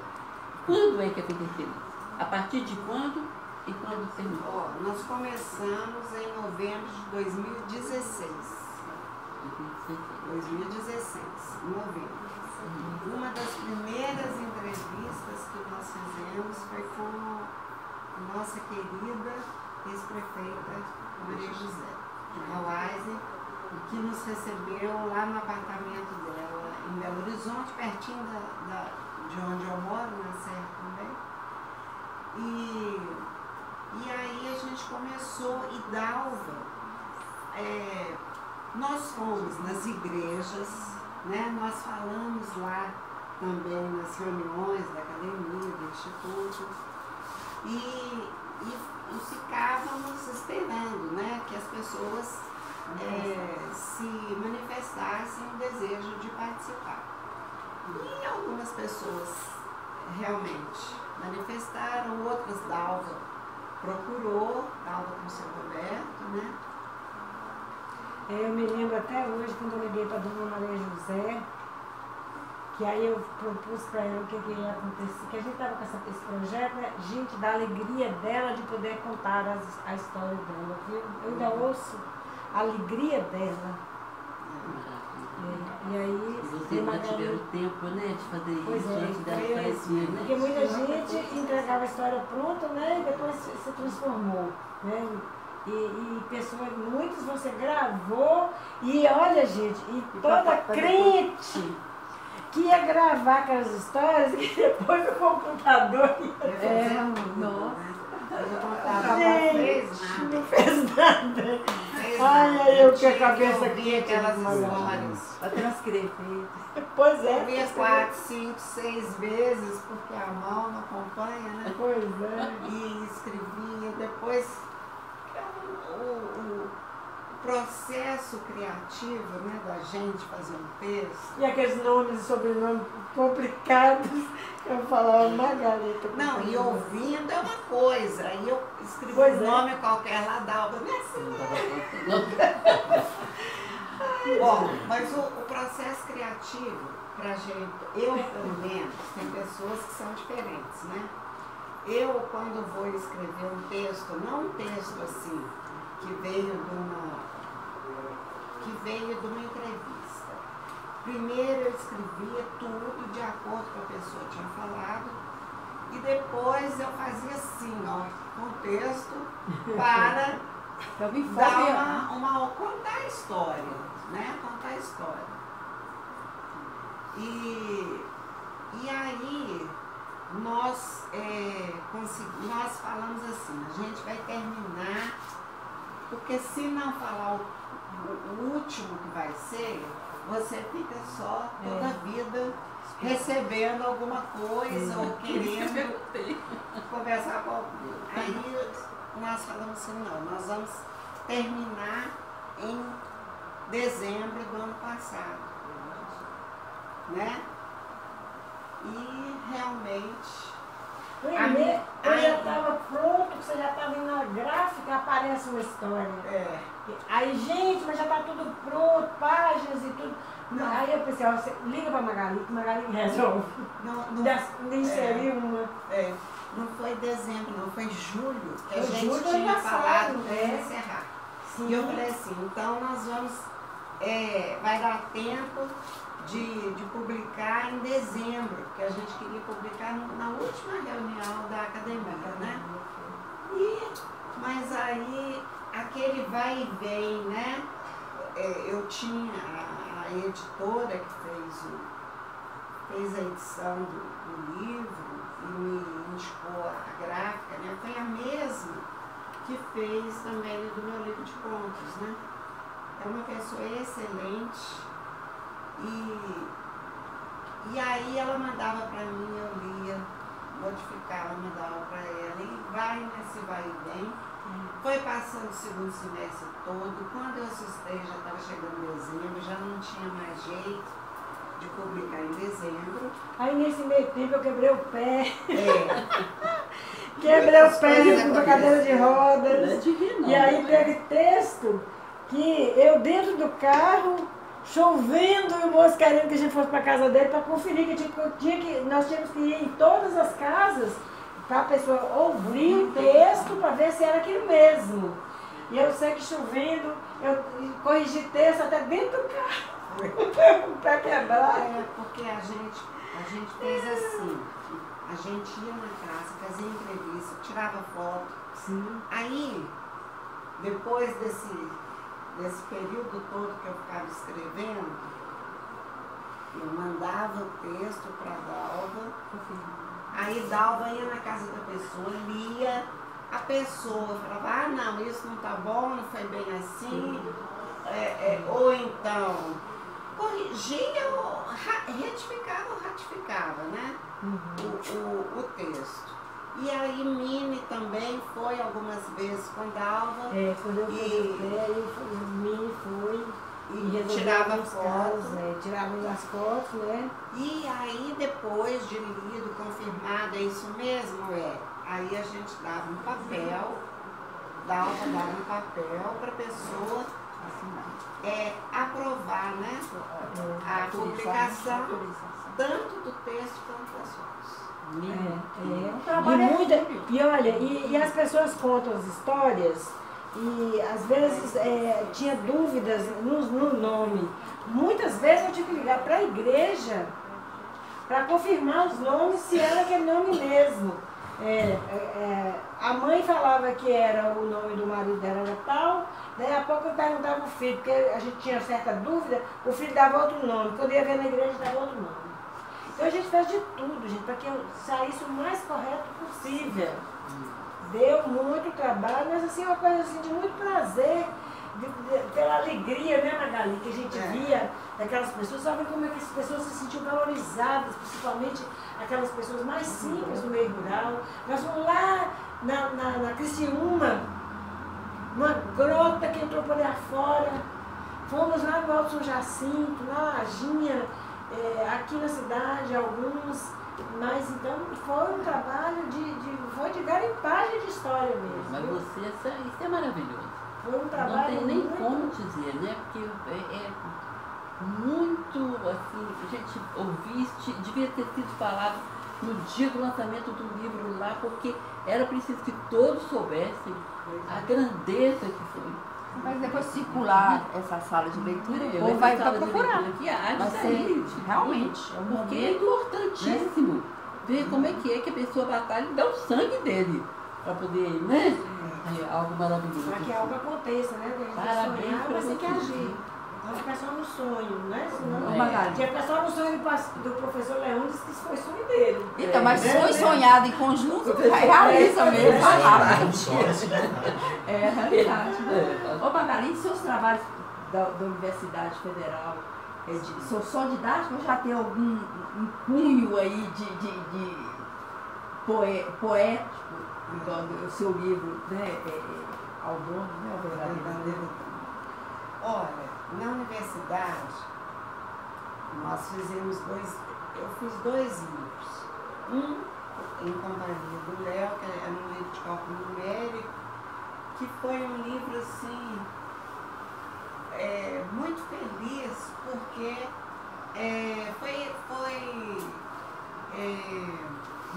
Quando é que aconteceu isso? A partir de quando e quando terminou? Nós começamos em novembro de 2016. 2016, novembro. Uma das primeiras entrevistas que nós fizemos foi com a nossa querida ex-prefeita Maria José Mauaise, que nos recebeu lá no apartamento dela em Belo Horizonte, pertinho de onde eu moro, na Serra também. E aí a gente começou, e Dalva, nós fomos nas igrejas, né? Nós falamos lá também nas reuniões da academia, do instituto, e ficávamos esperando, né, que as pessoas se manifestassem o desejo de participar. E algumas pessoas realmente manifestaram, outras Dalva procurou, Dalva com o seu Roberto, né? Eu me lembro até hoje, quando eu liguei para a dona Maria José, que aí eu propus para ela o que ia acontecer, que a gente estava com esse projeto, né? Gente, da alegria dela de poder contar a história dela, viu? Eu ainda ouço a alegria dela. E aí... Vocês não tiveram tempo, né, de fazer isso, antes dela falecer, né? Porque muita gente entregava a história pronta, né, e depois se transformou, né? E pessoas, muitos você gravou, e olha, gente, e toda crente que ia gravar aquelas histórias, e depois o computador ia nossa. Gente, não fez nada. Ai, eu que a cabeça aqui aquelas histórias. Para transcrever. Pois é. Eu via 4, 5, 6 vezes, porque a mão não acompanha, né? Pois é. E escrevia, depois o processo criativo, né, da gente fazer um texto. E aqueles nomes e sobrenomes complicados, eu falava Margarita. Não, e ouvindo é uma coisa, aí eu escrevi um nome qualquer lá, Dalva, Bom, mas o processo criativo, pra gente, eu pelo menos, tem pessoas que são diferentes, né? Eu, quando vou escrever um texto, não um texto assim, que veio de uma entrevista. Primeiro eu escrevia tudo de acordo com a pessoa tinha falado, e depois eu fazia assim, ó, com o texto para dar contar a história, né? Contar a história. E aí nós falamos assim, a gente vai terminar, porque se não falar o último que vai ser, você fica só toda a vida recebendo alguma coisa ou querendo conversar com alguém. Aí nós falamos assim, não, nós vamos terminar em dezembro do ano passado, né? E realmente... Eu já estava pronto, você já estava indo na gráfica, aparece uma história. Aí, gente, mas já está tudo pronto, páginas e tudo. Não. Aí eu pensei, ó, você liga para a Magali, que Magali resolve. Não inseriu uma. Não foi dezembro, não, foi julho, que a Foi gente julho tinha passado, falado para encerrar. Sim. E eu falei assim, então nós vamos, vai dar tempo de publicar em dezembro, porque a gente queria publicar na última reunião da academia, né? Mas aí, aquele vai e vem, né? Eu tinha a editora que fez a edição do livro e me indicou a gráfica, né? Foi a mesma que fez também do meu livro de contos, né? É uma pessoa excelente. E aí ela mandava para mim, eu lia, modificava uma da aula para ela, e vai nesse vai e vem. Foi passando o segundo semestre todo, quando eu assustei, já estava chegando dezembro, já não tinha mais jeito de publicar em dezembro. Aí nesse meio tempo eu quebrei o pé. Quebrei Quebrei o pé com a cadeira de rodas. Não é de rir, não, E aí né? teve texto que eu dentro do carro, chovendo, e o moço querendo que a gente fosse para casa dele para conferir que nós tínhamos que ir em todas as casas para a pessoa ouvir o texto para ver se era aquilo mesmo. E eu sei que chovendo, eu corrigi texto até dentro do carro, para quebrar. É, porque a gente fez assim, a gente ia na casa, fazia entrevista, tirava foto. Sim. Aí, depois desse período todo que eu ficava escrevendo, eu mandava o texto para a Dalva. Aí Dalva ia na casa da pessoa, lia, a pessoa falava, não, isso não tá bom, não foi bem assim, ou então corrigia, ou retificava ou ratificava, né? O texto. E aí Mini também foi algumas vezes com Dalva. Quando eu fui o Mini foi. E tirava os foto. casos, tirava as fotos, né? E aí, depois de lido, confirmado, é isso mesmo? Aí a gente dava um papel, dava um papel para a pessoa aprovar, né? A publicação, tanto do texto quanto das fotos. Um trabalho e olha, e as pessoas contam as histórias. E às vezes tinha dúvidas no nome. Muitas vezes eu tive que ligar para a igreja para confirmar os nomes, se era aquele nome mesmo. A mãe falava que era o nome do marido dela, era tal, daí a pouco eu perguntava o filho, porque a gente tinha certa dúvida, o filho dava outro nome, quando ia ver na igreja dava outro nome. Então a gente fez de tudo, gente, para que saísse o mais correto possível. Deu muito trabalho, mas assim, uma coisa assim, de muito prazer, pela alegria, né, Magali, que a gente via daquelas pessoas, sabe como é que as pessoas se sentiam valorizadas, principalmente aquelas pessoas mais simples do meio rural. Nós fomos lá na Criciúma, uma grota que entrou por aí afora, fomos lá no Alto São Jacinto, na Lajinha, aqui na cidade, alguns. Mas então foi um trabalho foi de garimpagem de história mesmo. Mas isso é maravilhoso. Foi um trabalho. Não tem nem muito... como dizer, né? Porque é muito assim, a gente ouvir, devia ter sido falado no dia do lançamento do livro lá, porque era preciso que todos soubessem a grandeza que foi. Mas depois circular essa sala de leitura, o povo vai procurar. Vai ser realmente. Porque é importantíssimo ver como é que a pessoa batalha e dá o sangue dele para poder, né? É algo maravilhoso. Para que algo aconteça, né? Parabéns sonhar, para mas tem que você. agir. Não ficar só no sonho, né? Senão, Magali. tinha que ficar só no sonho do professor Leônidas, que isso foi sonho dele. Então, mas sonho sonhado em conjunto, realiza mesmo. É realidade. Ô Magali, seus trabalhos da Universidade Federal são só didáticos ou já tem algum cunho aí de poético, igual o seu livro, né? Ao dono, né? O verdadeiro. Olha, na universidade, nós fizemos eu fiz 2 livros. Um em companhia do Léo, que era um livro de cálculo numérico, que foi um livro assim, muito feliz, porque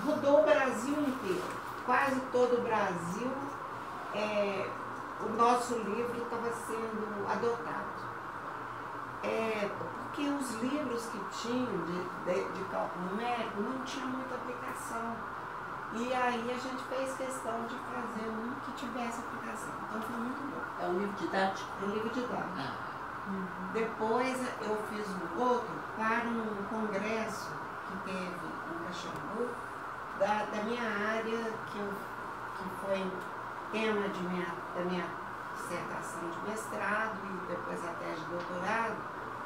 rodou o Brasil inteiro, quase todo o Brasil. O nosso livro estava sendo adotado. Porque os livros que tinham de cálculo numérico não tinham muita aplicação. E aí a gente fez questão de fazer um que tivesse aplicação. Então foi muito bom. É um livro didático? Um livro didático. Depois eu fiz um outro para um congresso que teve em Caxambu, da minha área, que foi tema da minha dissertação de mestrado e depois a tese de doutorado,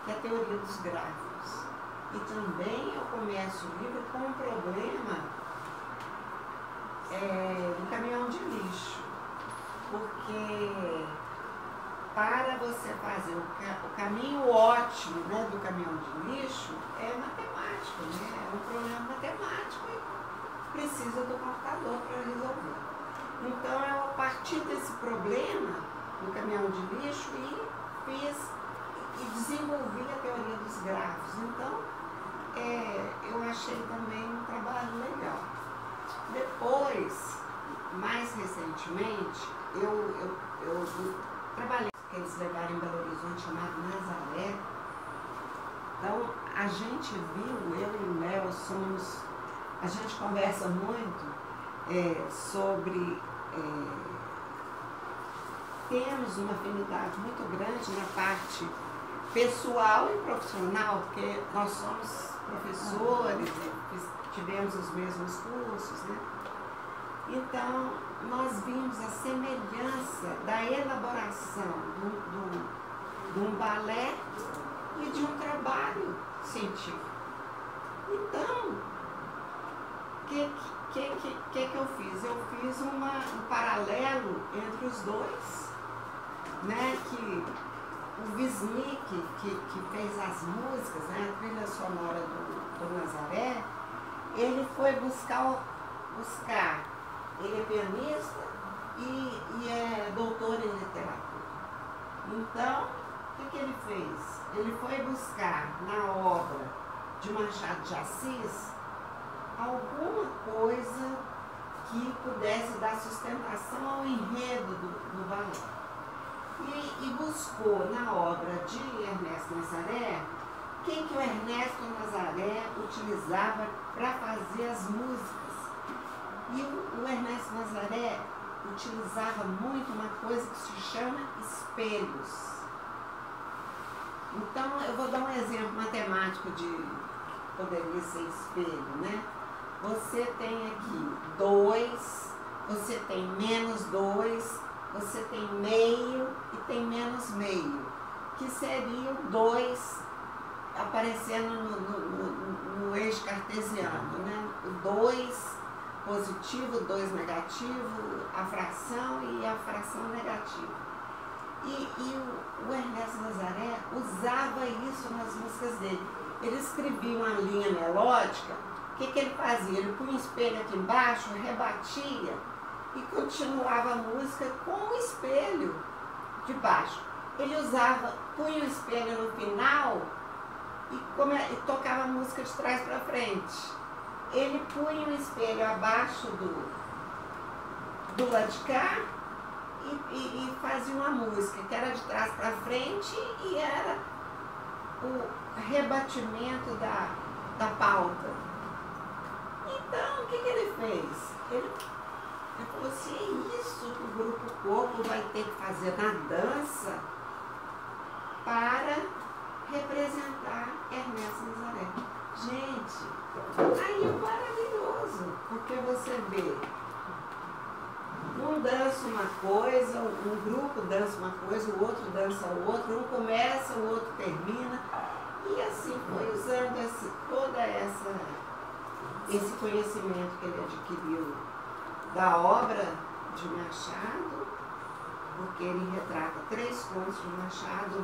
que é a teoria dos gráficos. E também eu começo o livro com um problema um caminhão de lixo, porque para você fazer o caminho ótimo, né, do caminhão de lixo é matemático, né? É um problema matemático e precisa do computador para resolver. Então eu, a partir desse problema do caminhão de lixo, e desenvolvi a teoria dos grafos. Então eu achei também um trabalho legal. Depois, mais recentemente, eu trabalhei que eles levaram em Belo Horizonte, chamado Nazaré. Então, a gente viu, eu e o Léo a gente conversa muito sobre, temos uma afinidade muito grande na parte pessoal e profissional, porque nós somos professores, tivemos os mesmos cursos, né? Então, nós vimos a semelhança da elaboração de um balé e de um trabalho científico. Então, o que eu fiz? Eu fiz um paralelo entre os dois, né? Que o Wisnik, que fez as músicas, né? A trilha sonora do Nazaré, ele foi buscar, ele é pianista e é doutor em literatura. Então, o que ele fez? Ele foi buscar na obra de Machado de Assis alguma coisa que pudesse dar sustentação ao enredo do balé. E buscou na obra de Ernesto Nazaré quem que o Ernesto Nazaré utilizava para fazer as músicas. E o Ernesto Nazaré utilizava muito uma coisa que se chama espelhos. Então, eu vou dar um exemplo matemático de que poderia ser espelho, né? Você tem aqui 2, você tem menos 2, você tem meio e tem menos meio, que seria o 2 aparecendo no eixo cartesiano, né? O 2 positivo, o 2 negativo, a fração e a fração negativa. E o Ernesto Nazaré usava isso nas músicas dele. Ele escrevia uma linha melódica, o que ele fazia? Ele punha um espelho aqui embaixo, rebatia e continuava a música com o espelho de baixo. Ele punha o espelho no final e tocava a música de trás para frente. Ele punha o espelho abaixo do lado de cá e fazia uma música que era de trás para frente e era o rebatimento da pauta. Então, o que ele fez? Ele falou assim, é isso que o Grupo Corpo vai ter que fazer na dança para representar Ernesto Nazaré. Gente, aí é maravilhoso, porque você vê, um dança uma coisa, um grupo dança uma coisa, o outro dança o outro, um começa, o outro termina, e assim foi usando todo esse conhecimento que ele adquiriu da obra de Machado, porque ele retrata 3 contos de Machado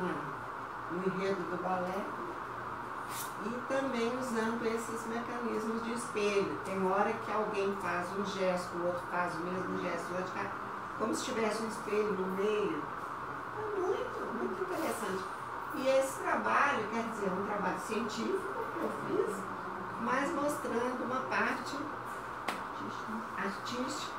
no enredo do balé, e também usando esses mecanismos de espelho. Tem hora que alguém faz um gesto, o outro faz o mesmo gesto, o outro faz, como se tivesse um espelho no meio. É muito, muito interessante. E esse trabalho, quer dizer, é um trabalho científico que eu fiz, mas mostrando uma parte artística.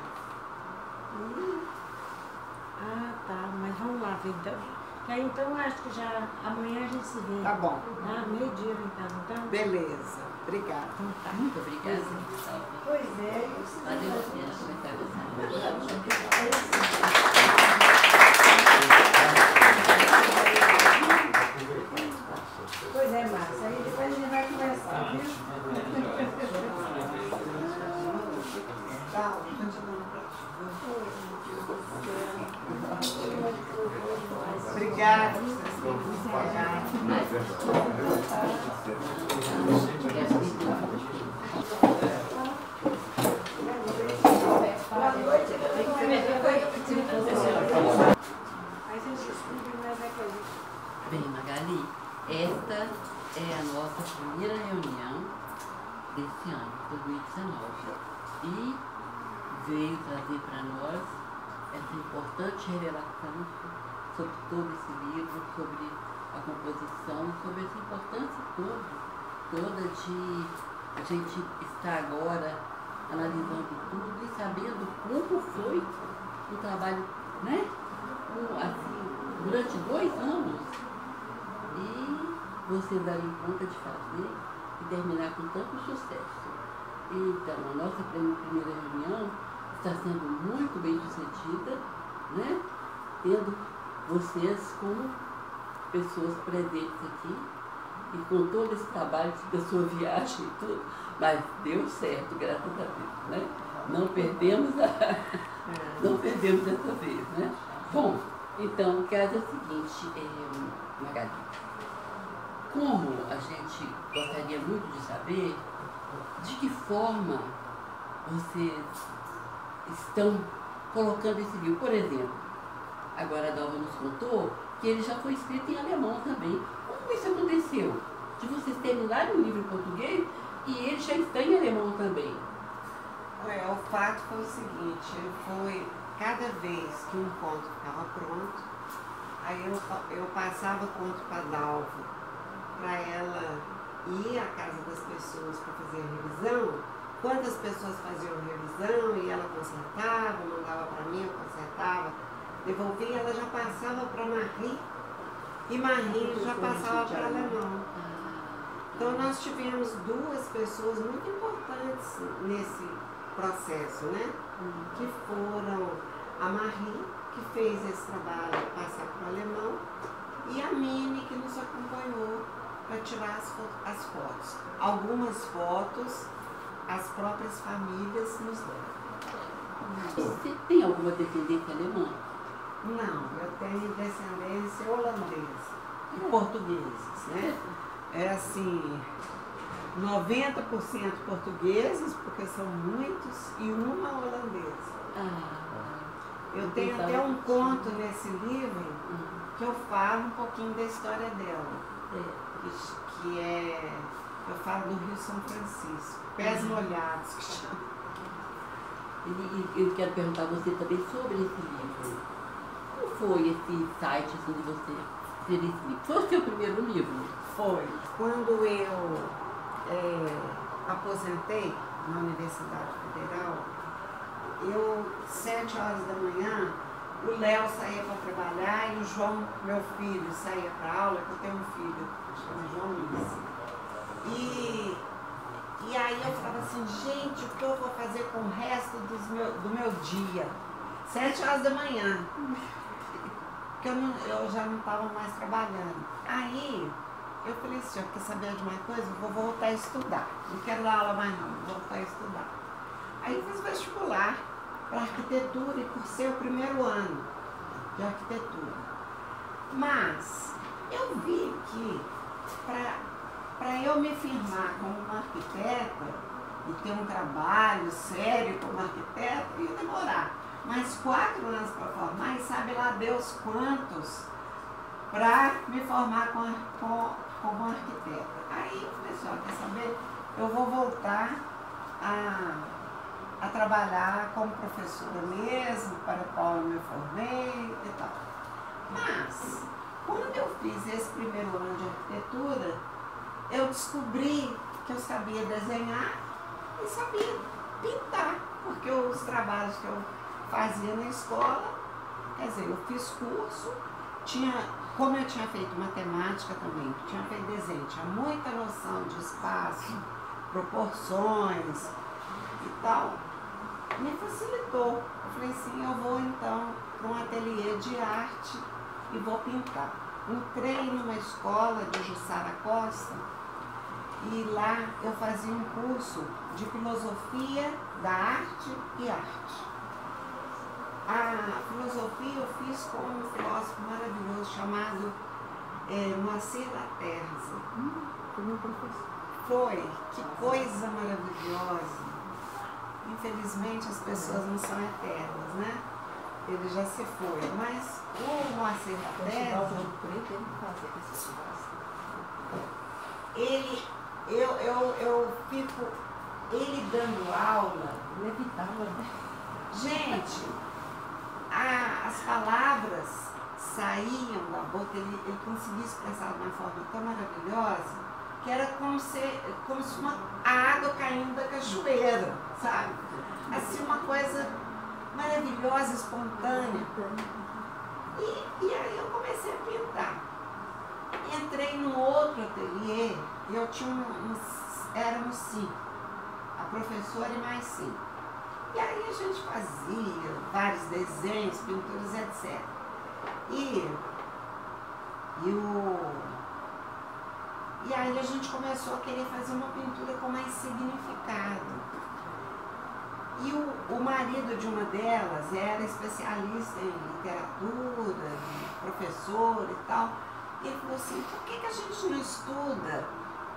Ah, tá, mas vamos lá ver então. Aí, então, acho que já amanhã a gente se vê. Tá bom. Ah, meio-dia, então. Beleza. Obrigada. Então tá. Muito obrigada. Pois é, eu preciso Valeu a pena Pois é, Márcia. Aí depois a gente vai conversar, viu? Tá, obrigada. Obrigada. Ali, esta é a nossa primeira reunião desse ano, 2019. E veio trazer para nós essa importante revelação sobre todo esse livro, sobre a composição, sobre essa importância toda de a gente estar agora analisando tudo e sabendo como foi o trabalho, né? Assim, durante 2 anos. E vocês darem conta de fazer e terminar com tanto sucesso. Então, a nossa primeira reunião está sendo muito bem sucedida, né? Tendo vocês como pessoas presentes aqui e com todo esse trabalho de pessoa viagem e tudo, mas deu certo, graças a Deus, né? Não perdemos dessa vez, né? Bom, então, o caso é o seguinte, Magali, como a gente gostaria muito de saber de que forma vocês estão colocando esse livro. Por exemplo, agora a Dalva nos contou que ele já foi escrito em alemão também. Como isso aconteceu? De vocês terminarem o livro em português e ele já está em alemão também. O fato foi o seguinte, foi cada vez que um conto ficava pronto, aí eu passava o conto para a Dalva, para ela ir à casa das pessoas para fazer a revisão. Quantas pessoas faziam revisão e ela consertava, mandava para mim, eu consertava, devolvia, ela já passava para Marie e Marie já passava para alemão. Então nós tivemos 2 pessoas muito importantes nesse processo, né? Que foram a Marie, que fez esse trabalho passar para o alemão, e a Mini, que nos acompanhou para tirar as fotos. Algumas fotos as próprias famílias nos deram. Você tem alguma descendência alemã? Não, eu tenho descendência holandesa e portugueses, né? É assim, 90% portugueses, porque são muitos, e uma holandesa. Eu tenho até um conto nesse livro que eu falo um pouquinho da história dela, que é, eu falo do Rio São Francisco, Pés Molhados, que chama. E eu quero perguntar a você também sobre esse livro. Como foi esse site assim, de você ter esse livro? Foi o seu primeiro livro? Foi. Quando eu aposentei na Universidade Federal, 7 horas da manhã, o Léo saía para trabalhar e o João, meu filho, saía para aula, que eu tenho um filho, chama João Luiz. E aí eu falava assim, gente, o que eu vou fazer com o resto do meu dia? 7 horas da manhã, porque eu já não estava mais trabalhando. Aí eu falei assim, quer saber de uma coisa? Eu vou voltar a estudar. Não quero dar aula mais não, vou voltar a estudar. Aí eu fiz vestibular para arquitetura e cursei o primeiro ano de arquitetura. Mas eu vi que para eu me firmar como uma arquiteta e ter um trabalho sério como arquiteta, ia demorar mais 4 anos para formar, e sabe lá Deus quantos para me formar como arquiteta. Aí eu falei assim, quer saber? Eu vou voltar a trabalhar como professora mesmo, para a qual eu me formei e tal. Mas, quando eu fiz esse primeiro ano de arquitetura, eu descobri que eu sabia desenhar e sabia pintar, porque os trabalhos que eu fazia na escola, quer dizer, eu fiz curso, como eu tinha feito matemática também, tinha feito desenho, tinha muita noção de espaço, proporções e tal, me facilitou. Eu falei assim, eu vou então para um ateliê de arte e vou pintar. Entrei numa escola de Jussara Costa e lá eu fazia um curso de filosofia da arte e arte. A filosofia eu fiz com um filósofo maravilhoso chamado Moacir Laterza. Foi meu professor. Foi, que coisa maravilhosa. Infelizmente as pessoas não são eternas, né? ele já se foi, mas o Moacir da Terra, eu fico, ele dando aula, gente, as palavras saíam da boca, ele conseguia expressar de uma forma tão maravilhosa, que era como se a água caindo da cachoeira, sabe? Assim, uma coisa maravilhosa, espontânea. E aí eu comecei a pintar. Entrei num outro ateliê, e eu tinha éramos 5, a professora e mais 5. E aí a gente fazia vários desenhos, pinturas, etc. E aí a gente começou a querer fazer uma pintura com mais significado. E o marido de uma delas era especialista em literatura, professor e tal. E ele falou assim, por que a gente não estuda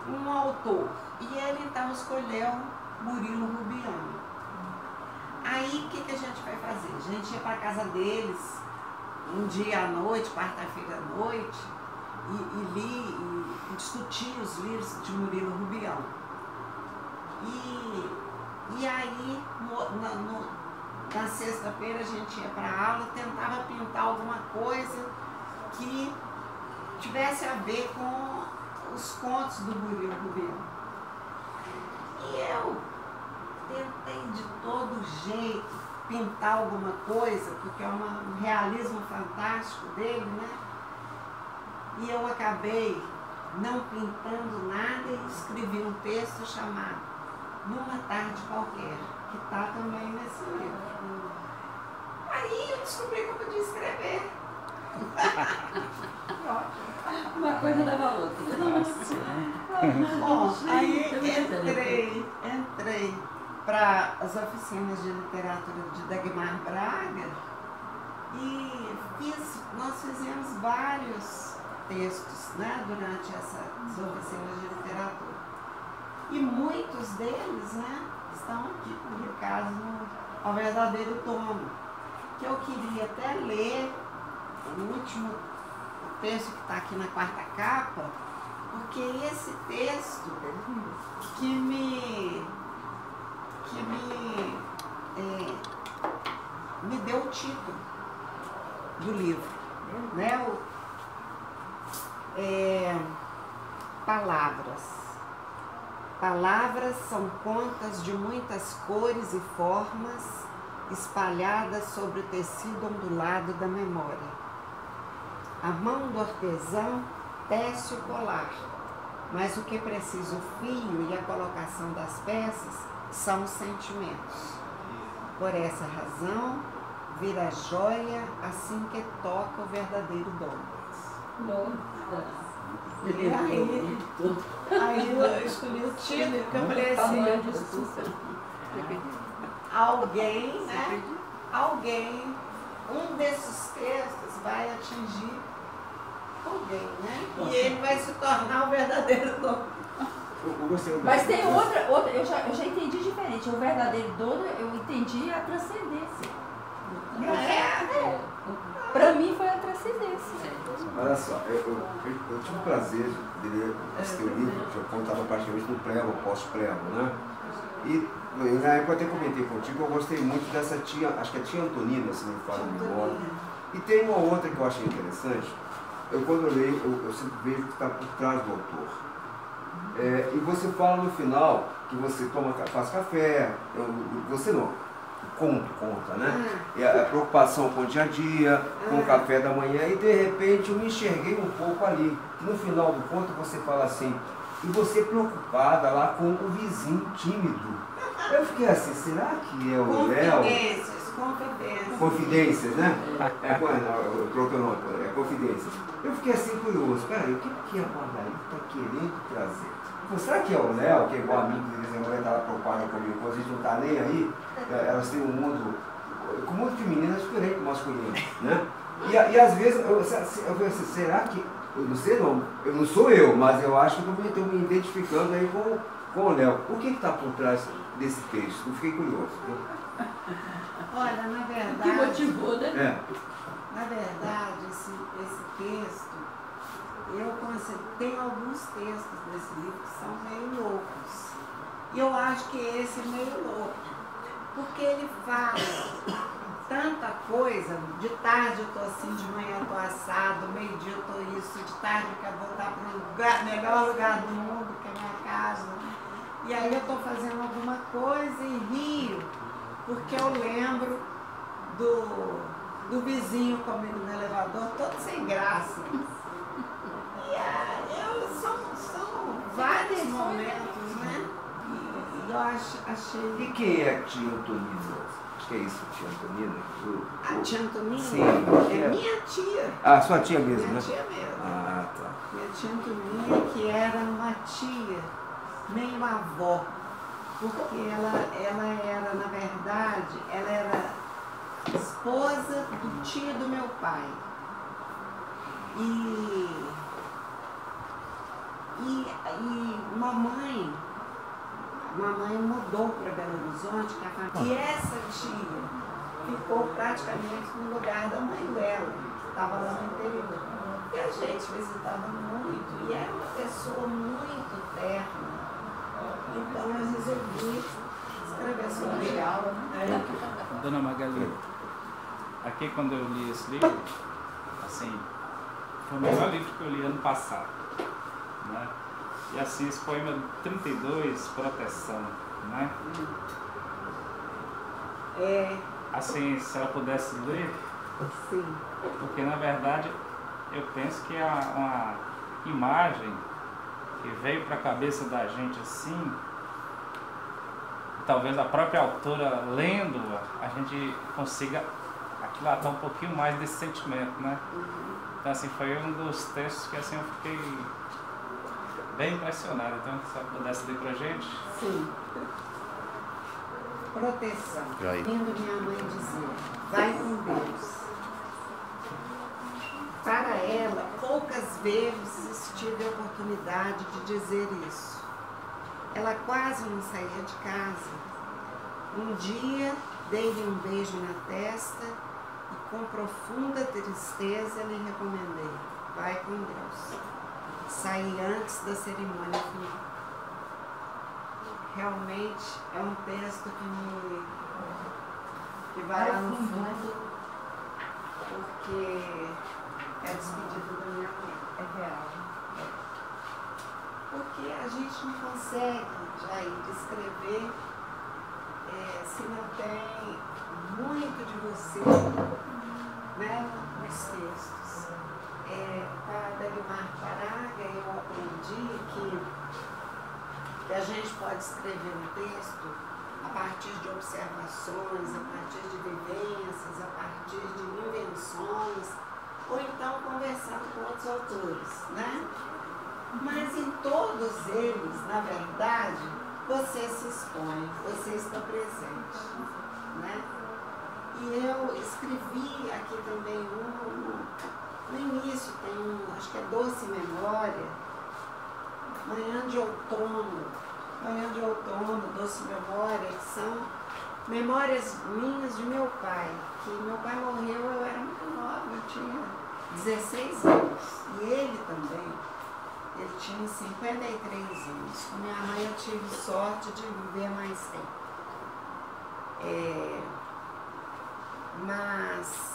um autor? E ele então escolheu Murilo Rubião. Aí o que a gente vai fazer? A gente ia para a casa deles um dia à noite, quarta-feira à noite, e discutia os livros de Murilo Rubião. E aí, na sexta-feira, a gente ia para a aula e tentava pintar alguma coisa que tivesse a ver com os contos do Murilo Rubião. E eu tentei de todo jeito pintar alguma coisa, porque é um realismo fantástico dele, né? E eu acabei não pintando nada e escrevi um texto chamado Numa Tarde Qualquer, que está também nesse livro. Aí eu descobri que eu podia escrever. Uma coisa leva a outra. Bom, aí entrei para as oficinas de literatura de Dagmar Braga e nós fizemos vários textos, né, durante essas oficinas de literatura. E muitos deles, né, estão aqui publicados no Verdadeiro Tomo, que eu queria até ler o último texto que está aqui na 4ª capa, porque esse texto que me deu o título do livro, né? Palavras. Palavras são contas de muitas cores e formas espalhadas sobre o tecido ondulado da memória. A mão do artesão tece o colar, mas o que precisa o fio e a colocação das peças são os sentimentos. Por essa razão, vira joia assim que toca o verdadeiro dono. Nossa! Aí eu escolhi o título, que eu falei assim, alguém, né? Alguém, um desses textos vai atingir alguém, né? E ele vai se tornar o verdadeiro dono. Mas tem outra eu já entendi diferente. O verdadeiro dono, eu entendi a transcendência. Para mim foi a transcendência. Olha só, eu tive o prazer de ler esse teu livro, que eu contava praticamente no préluo, pós-préluo, né? E na época eu até comentei contigo, eu gostei muito dessa tia, acho que é tia Antonina, se não me falo de memória. E tem uma outra que eu achei interessante, quando eu leio, eu sempre vejo que está por trás do autor. E você fala no final que você faz café, você não, conta, né? E a preocupação com o dia a dia, com o café da manhã, e de repente eu me enxerguei um pouco ali. No final do conto você fala assim, e você preocupada lá com o vizinho tímido. Eu fiquei assim, será que é o Léo? Confidências, né? É confidências. Eu fiquei assim curioso, peraí, o que a Margarida está querendo trazer? Será que é o Léo, que é igual a mim, que a mulher estava preocupada comigo, a gente não está nem aí, elas têm um mundo, com um mundo feminino é diferente do masculino, né? E às vezes, eu falei assim, será que, eu não sei não, eu não sou eu, mas eu acho que eu estou me identificando aí com o Léo. O que está por trás desse texto? Eu fiquei curioso. Olha, na Que verdade, motivou, né? É. na verdade, esse texto, tem alguns textos desse livro que são meio loucos. E eu acho que esse é meio louco, porque ele fala tanta coisa. De tarde eu tô assim, de manhã eu tô assado, meio-dia eu tô isso, de tarde eu quero voltar para o melhor lugar do mundo, que é a minha casa. E aí eu tô fazendo alguma coisa e rio, porque eu lembro do vizinho comigo no elevador, todo sem graça. E aí são vários momentos, né? E eu achei... E quem é a tia Antonina? Acho que é isso, tia Antonina. A tia Antonina? Sim. É minha tia. Ah, sua tia mesmo, Minha né? tia mesmo. Ah, tá. Minha tia Antonina, que era uma tia, meio avó, porque ela era, na verdade, ela era esposa do tio do meu pai. E mamãe mudou para Belo Horizonte, e essa tia ficou praticamente no lugar da mãe dela, que estava lá no interior. E a gente visitava muito, e era uma pessoa muito terna. Então eu resolvi escrever sobre ela. Dona Magali, aqui quando eu li esse livro, assim, foi o melhor livro que eu li ano passado, né? E assim, esse poema 32, Proteção, né? Assim, se ela pudesse ler, Sim. porque na verdade eu penso que é uma imagem que veio para a cabeça da gente assim, talvez a própria autora lendo-a, a gente consiga aquilatar um pouquinho mais desse sentimento, né? Então assim, foi um dos textos que assim eu fiquei bem impressionado. Então, se ela pudesse ler pra gente. Sim. Proteção. Aí. Ouvindo minha mãe dizer, vai com Deus. Para ela, poucas vezes tive a oportunidade de dizer isso. Ela quase não saía de casa. Um dia, dei-lhe um beijo na testa e com profunda tristeza lhe recomendei, vai com Deus. Saí antes da cerimônia final. Realmente é um texto que vai lá no fundo, porque é a despedida da minha mãe. É real. Porque a gente não consegue, Jair, descrever se não tem muito de você, né, nos textos. Com a Dagmar Paraga, eu aprendi que a gente pode escrever um texto a partir de observações, a partir de vivências, a partir de invenções, ou então conversando com outros autores, né? Mas em todos eles, na verdade, você se expõe, você está presente, né? E eu escrevi aqui também no início, tem acho que é Doce Memória, Manhã de Outono, Doce Memória, que são memórias minhas de meu pai, que meu pai morreu, eu era muito nova, eu tinha 16 anos, e ele também, ele tinha 53 anos. Com minha mãe eu tive sorte de viver mais tempo. Mas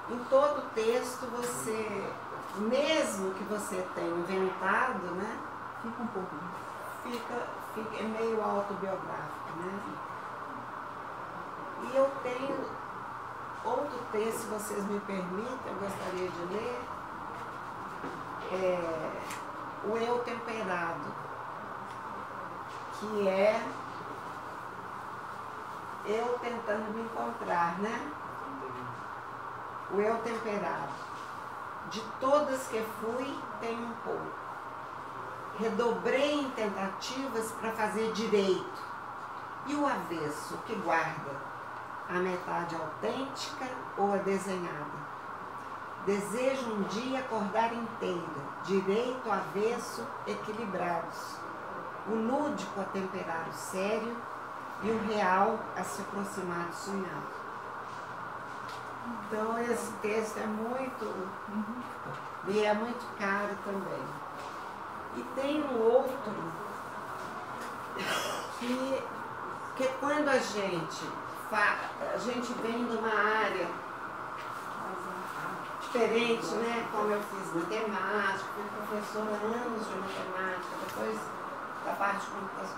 em todo texto você, mesmo que você tenha inventado, né? Fica um pouco. É meio autobiográfico, né? E eu tenho outro texto, se vocês me permitem, eu gostaria de ler. O Eu Temperado, que é eu tentando me encontrar, né? O Eu Temperado. De todas que fui, tenho um pouco. Redobrei em tentativas para fazer direito. E o avesso, que guarda? A metade autêntica ou a desenhada? Desejo um dia acordar inteira, direito, avesso, equilibrados. o lúdico a temperar o sério e o real a se aproximar do sonhado. Então esse texto é muito, e é muito caro também. E tem um outro que quando a gente vem de uma área diferente, né? Como eu fiz matemática, fui professora há anos de matemática, depois da parte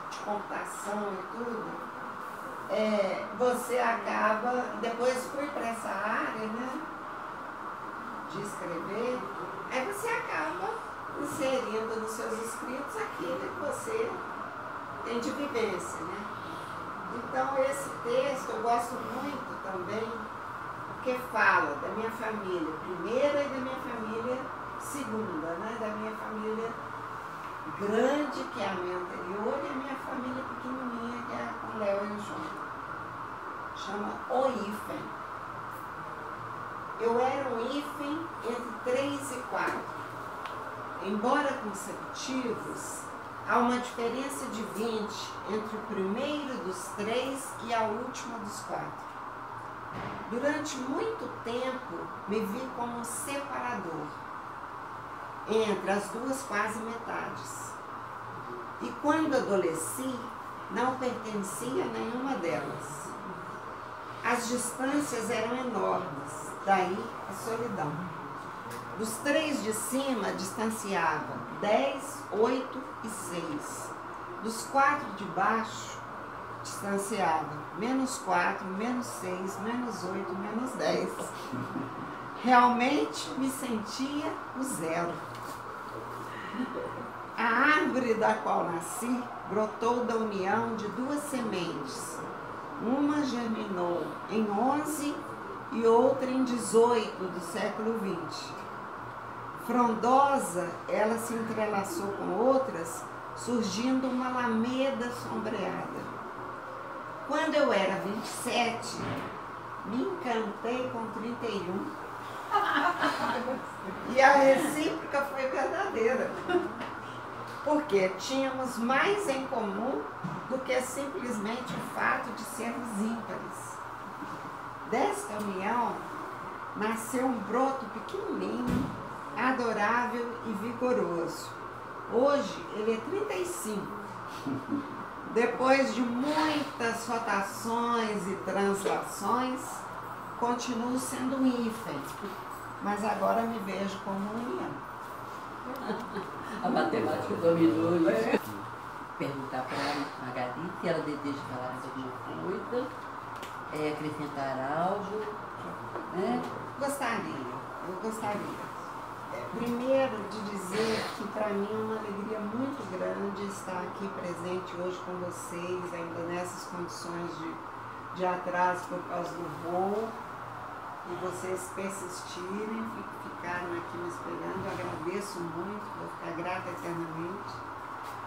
de computação e tudo, você acaba, depois fui para essa área, né, de escrever, aí você acaba inserindo nos seus escritos aquilo que você tem de vivência, né? Então esse texto eu gosto muito também, porque fala da minha família primeira e da minha família segunda, né? Da minha família grande, que é a minha anterior, e a minha família pequenininha, que é com o Léo e o João. Chama o hífen. Eu era um hífen entre 3 e 4. Embora consecutivos, há uma diferença de 20 entre o primeiro dos 3 e a última dos 4. Durante muito tempo, me vi como um separador entre as duas quase metades. E quando adolesci, não pertencia a nenhuma delas. As distâncias eram enormes, daí a solidão. Dos 3 de cima, distanciava 10, 8 e 6. Dos 4 de baixo, distanciava -4, -6, -8, -10. Realmente me sentia o zero. A árvore da qual nasci brotou da união de 2 sementes. Uma germinou em 11 e outra em 18 do século XX. Frondosa, ela se entrelaçou com outras, surgindo uma alameda sombreada. Quando eu era 27, me encantei com 31. E a recíproca foi verdadeira. Porque tínhamos mais em comum do que simplesmente o fato de sermos ímpares. Desta união nasceu um broto pequenininho, adorável e vigoroso. Hoje ele é 35. Depois de muitas rotações e translações, continuo sendo um hífen, mas agora me vejo como uma união. A matemática dominou isso. Perguntar para a Gabi se ela deseja falar alguma coisa, acrescentar algo, né? Eu gostaria. Primeiro de dizer que para mim é uma alegria muito grande estar aqui presente hoje com vocês, ainda nessas condições de atraso por causa do voo, e vocês persistirem, ficaram aqui me esperando. Eu agradeço muito, vou ficar grata eternamente.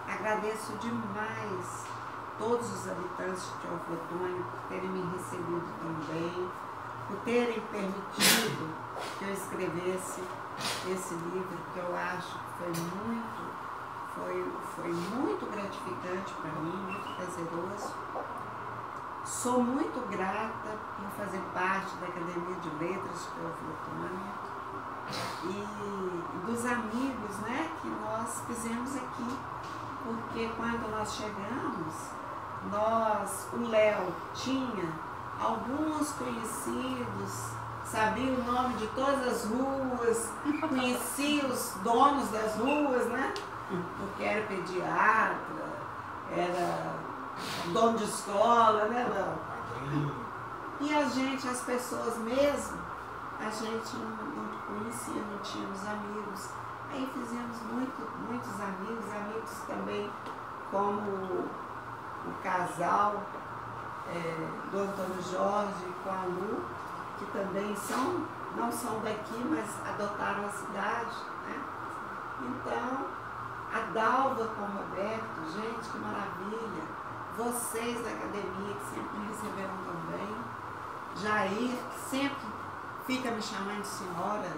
Agradeço demais todos os habitantes de Teófilo Otoni por terem me recebido tão bem, por terem permitido que eu escrevesse esse livro, que eu acho que foi muito gratificante para mim, muito prazeroso. Sou muito grata por fazer parte da Academia de Letras de Teófilo Otoni e dos amigos, né, que nós fizemos aqui, porque quando nós chegamos, o Léo tinha alguns conhecidos, sabia o nome de todas as ruas, conhecia os donos das ruas, né? Porque era pediatra, era dono de escola, né, Léo? E as pessoas mesmo, a gente não conhecia, não tínhamos amigos. Aí fizemos muitos amigos também, como o casal do Antônio Jorge com a Lu, que também não são daqui, mas adotaram a cidade, né? Então, a Dalva com o Roberto, gente, que maravilha. Vocês da academia, que sempre me receberam tão bem. Jair, que sempre fica me chamando de senhora.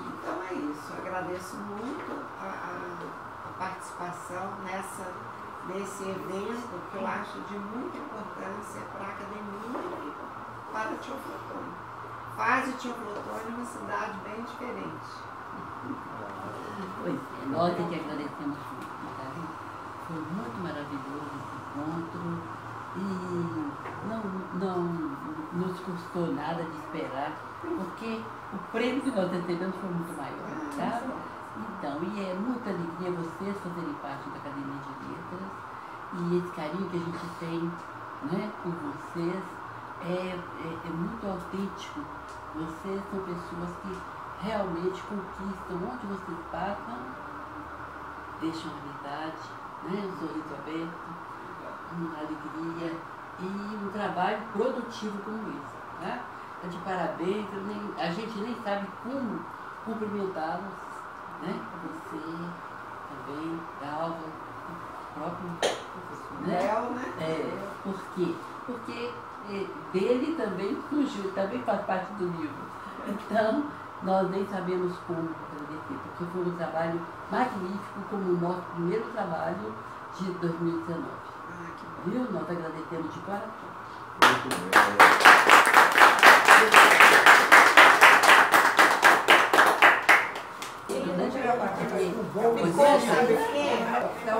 Então é isso. Eu agradeço muito a participação nesse evento, que eu acho de muita importância para a academia e para Teoflotone. Faz de Teoflotone uma cidade bem diferente. Pois é, nós é que agradecemos muito, tá? Foi muito maravilhoso esse encontro e não nos custou nada de esperar, porque o prêmio que nós recebemos foi muito maior, tá? Então, e é muita alegria vocês fazerem parte da Academia de Letras e esse carinho que a gente tem, né, por vocês é muito autêntico. Vocês são pessoas que realmente conquistam onde vocês passam, deixam a amizade, né, um sorriso aberto, uma alegria e um trabalho produtivo como esse. Tá? É de parabéns, a gente nem sabe como cumprimentá-los, né? Você também, Dalva, o próprio professor, né? Por quê? Porque dele também surgiu, também faz parte do livro. Então, nós nem sabemos como agradecer, porque foi um trabalho magnífico, como o nosso primeiro trabalho de 2019. Viu? Nós agradecemos de coração. Muito bem. Então,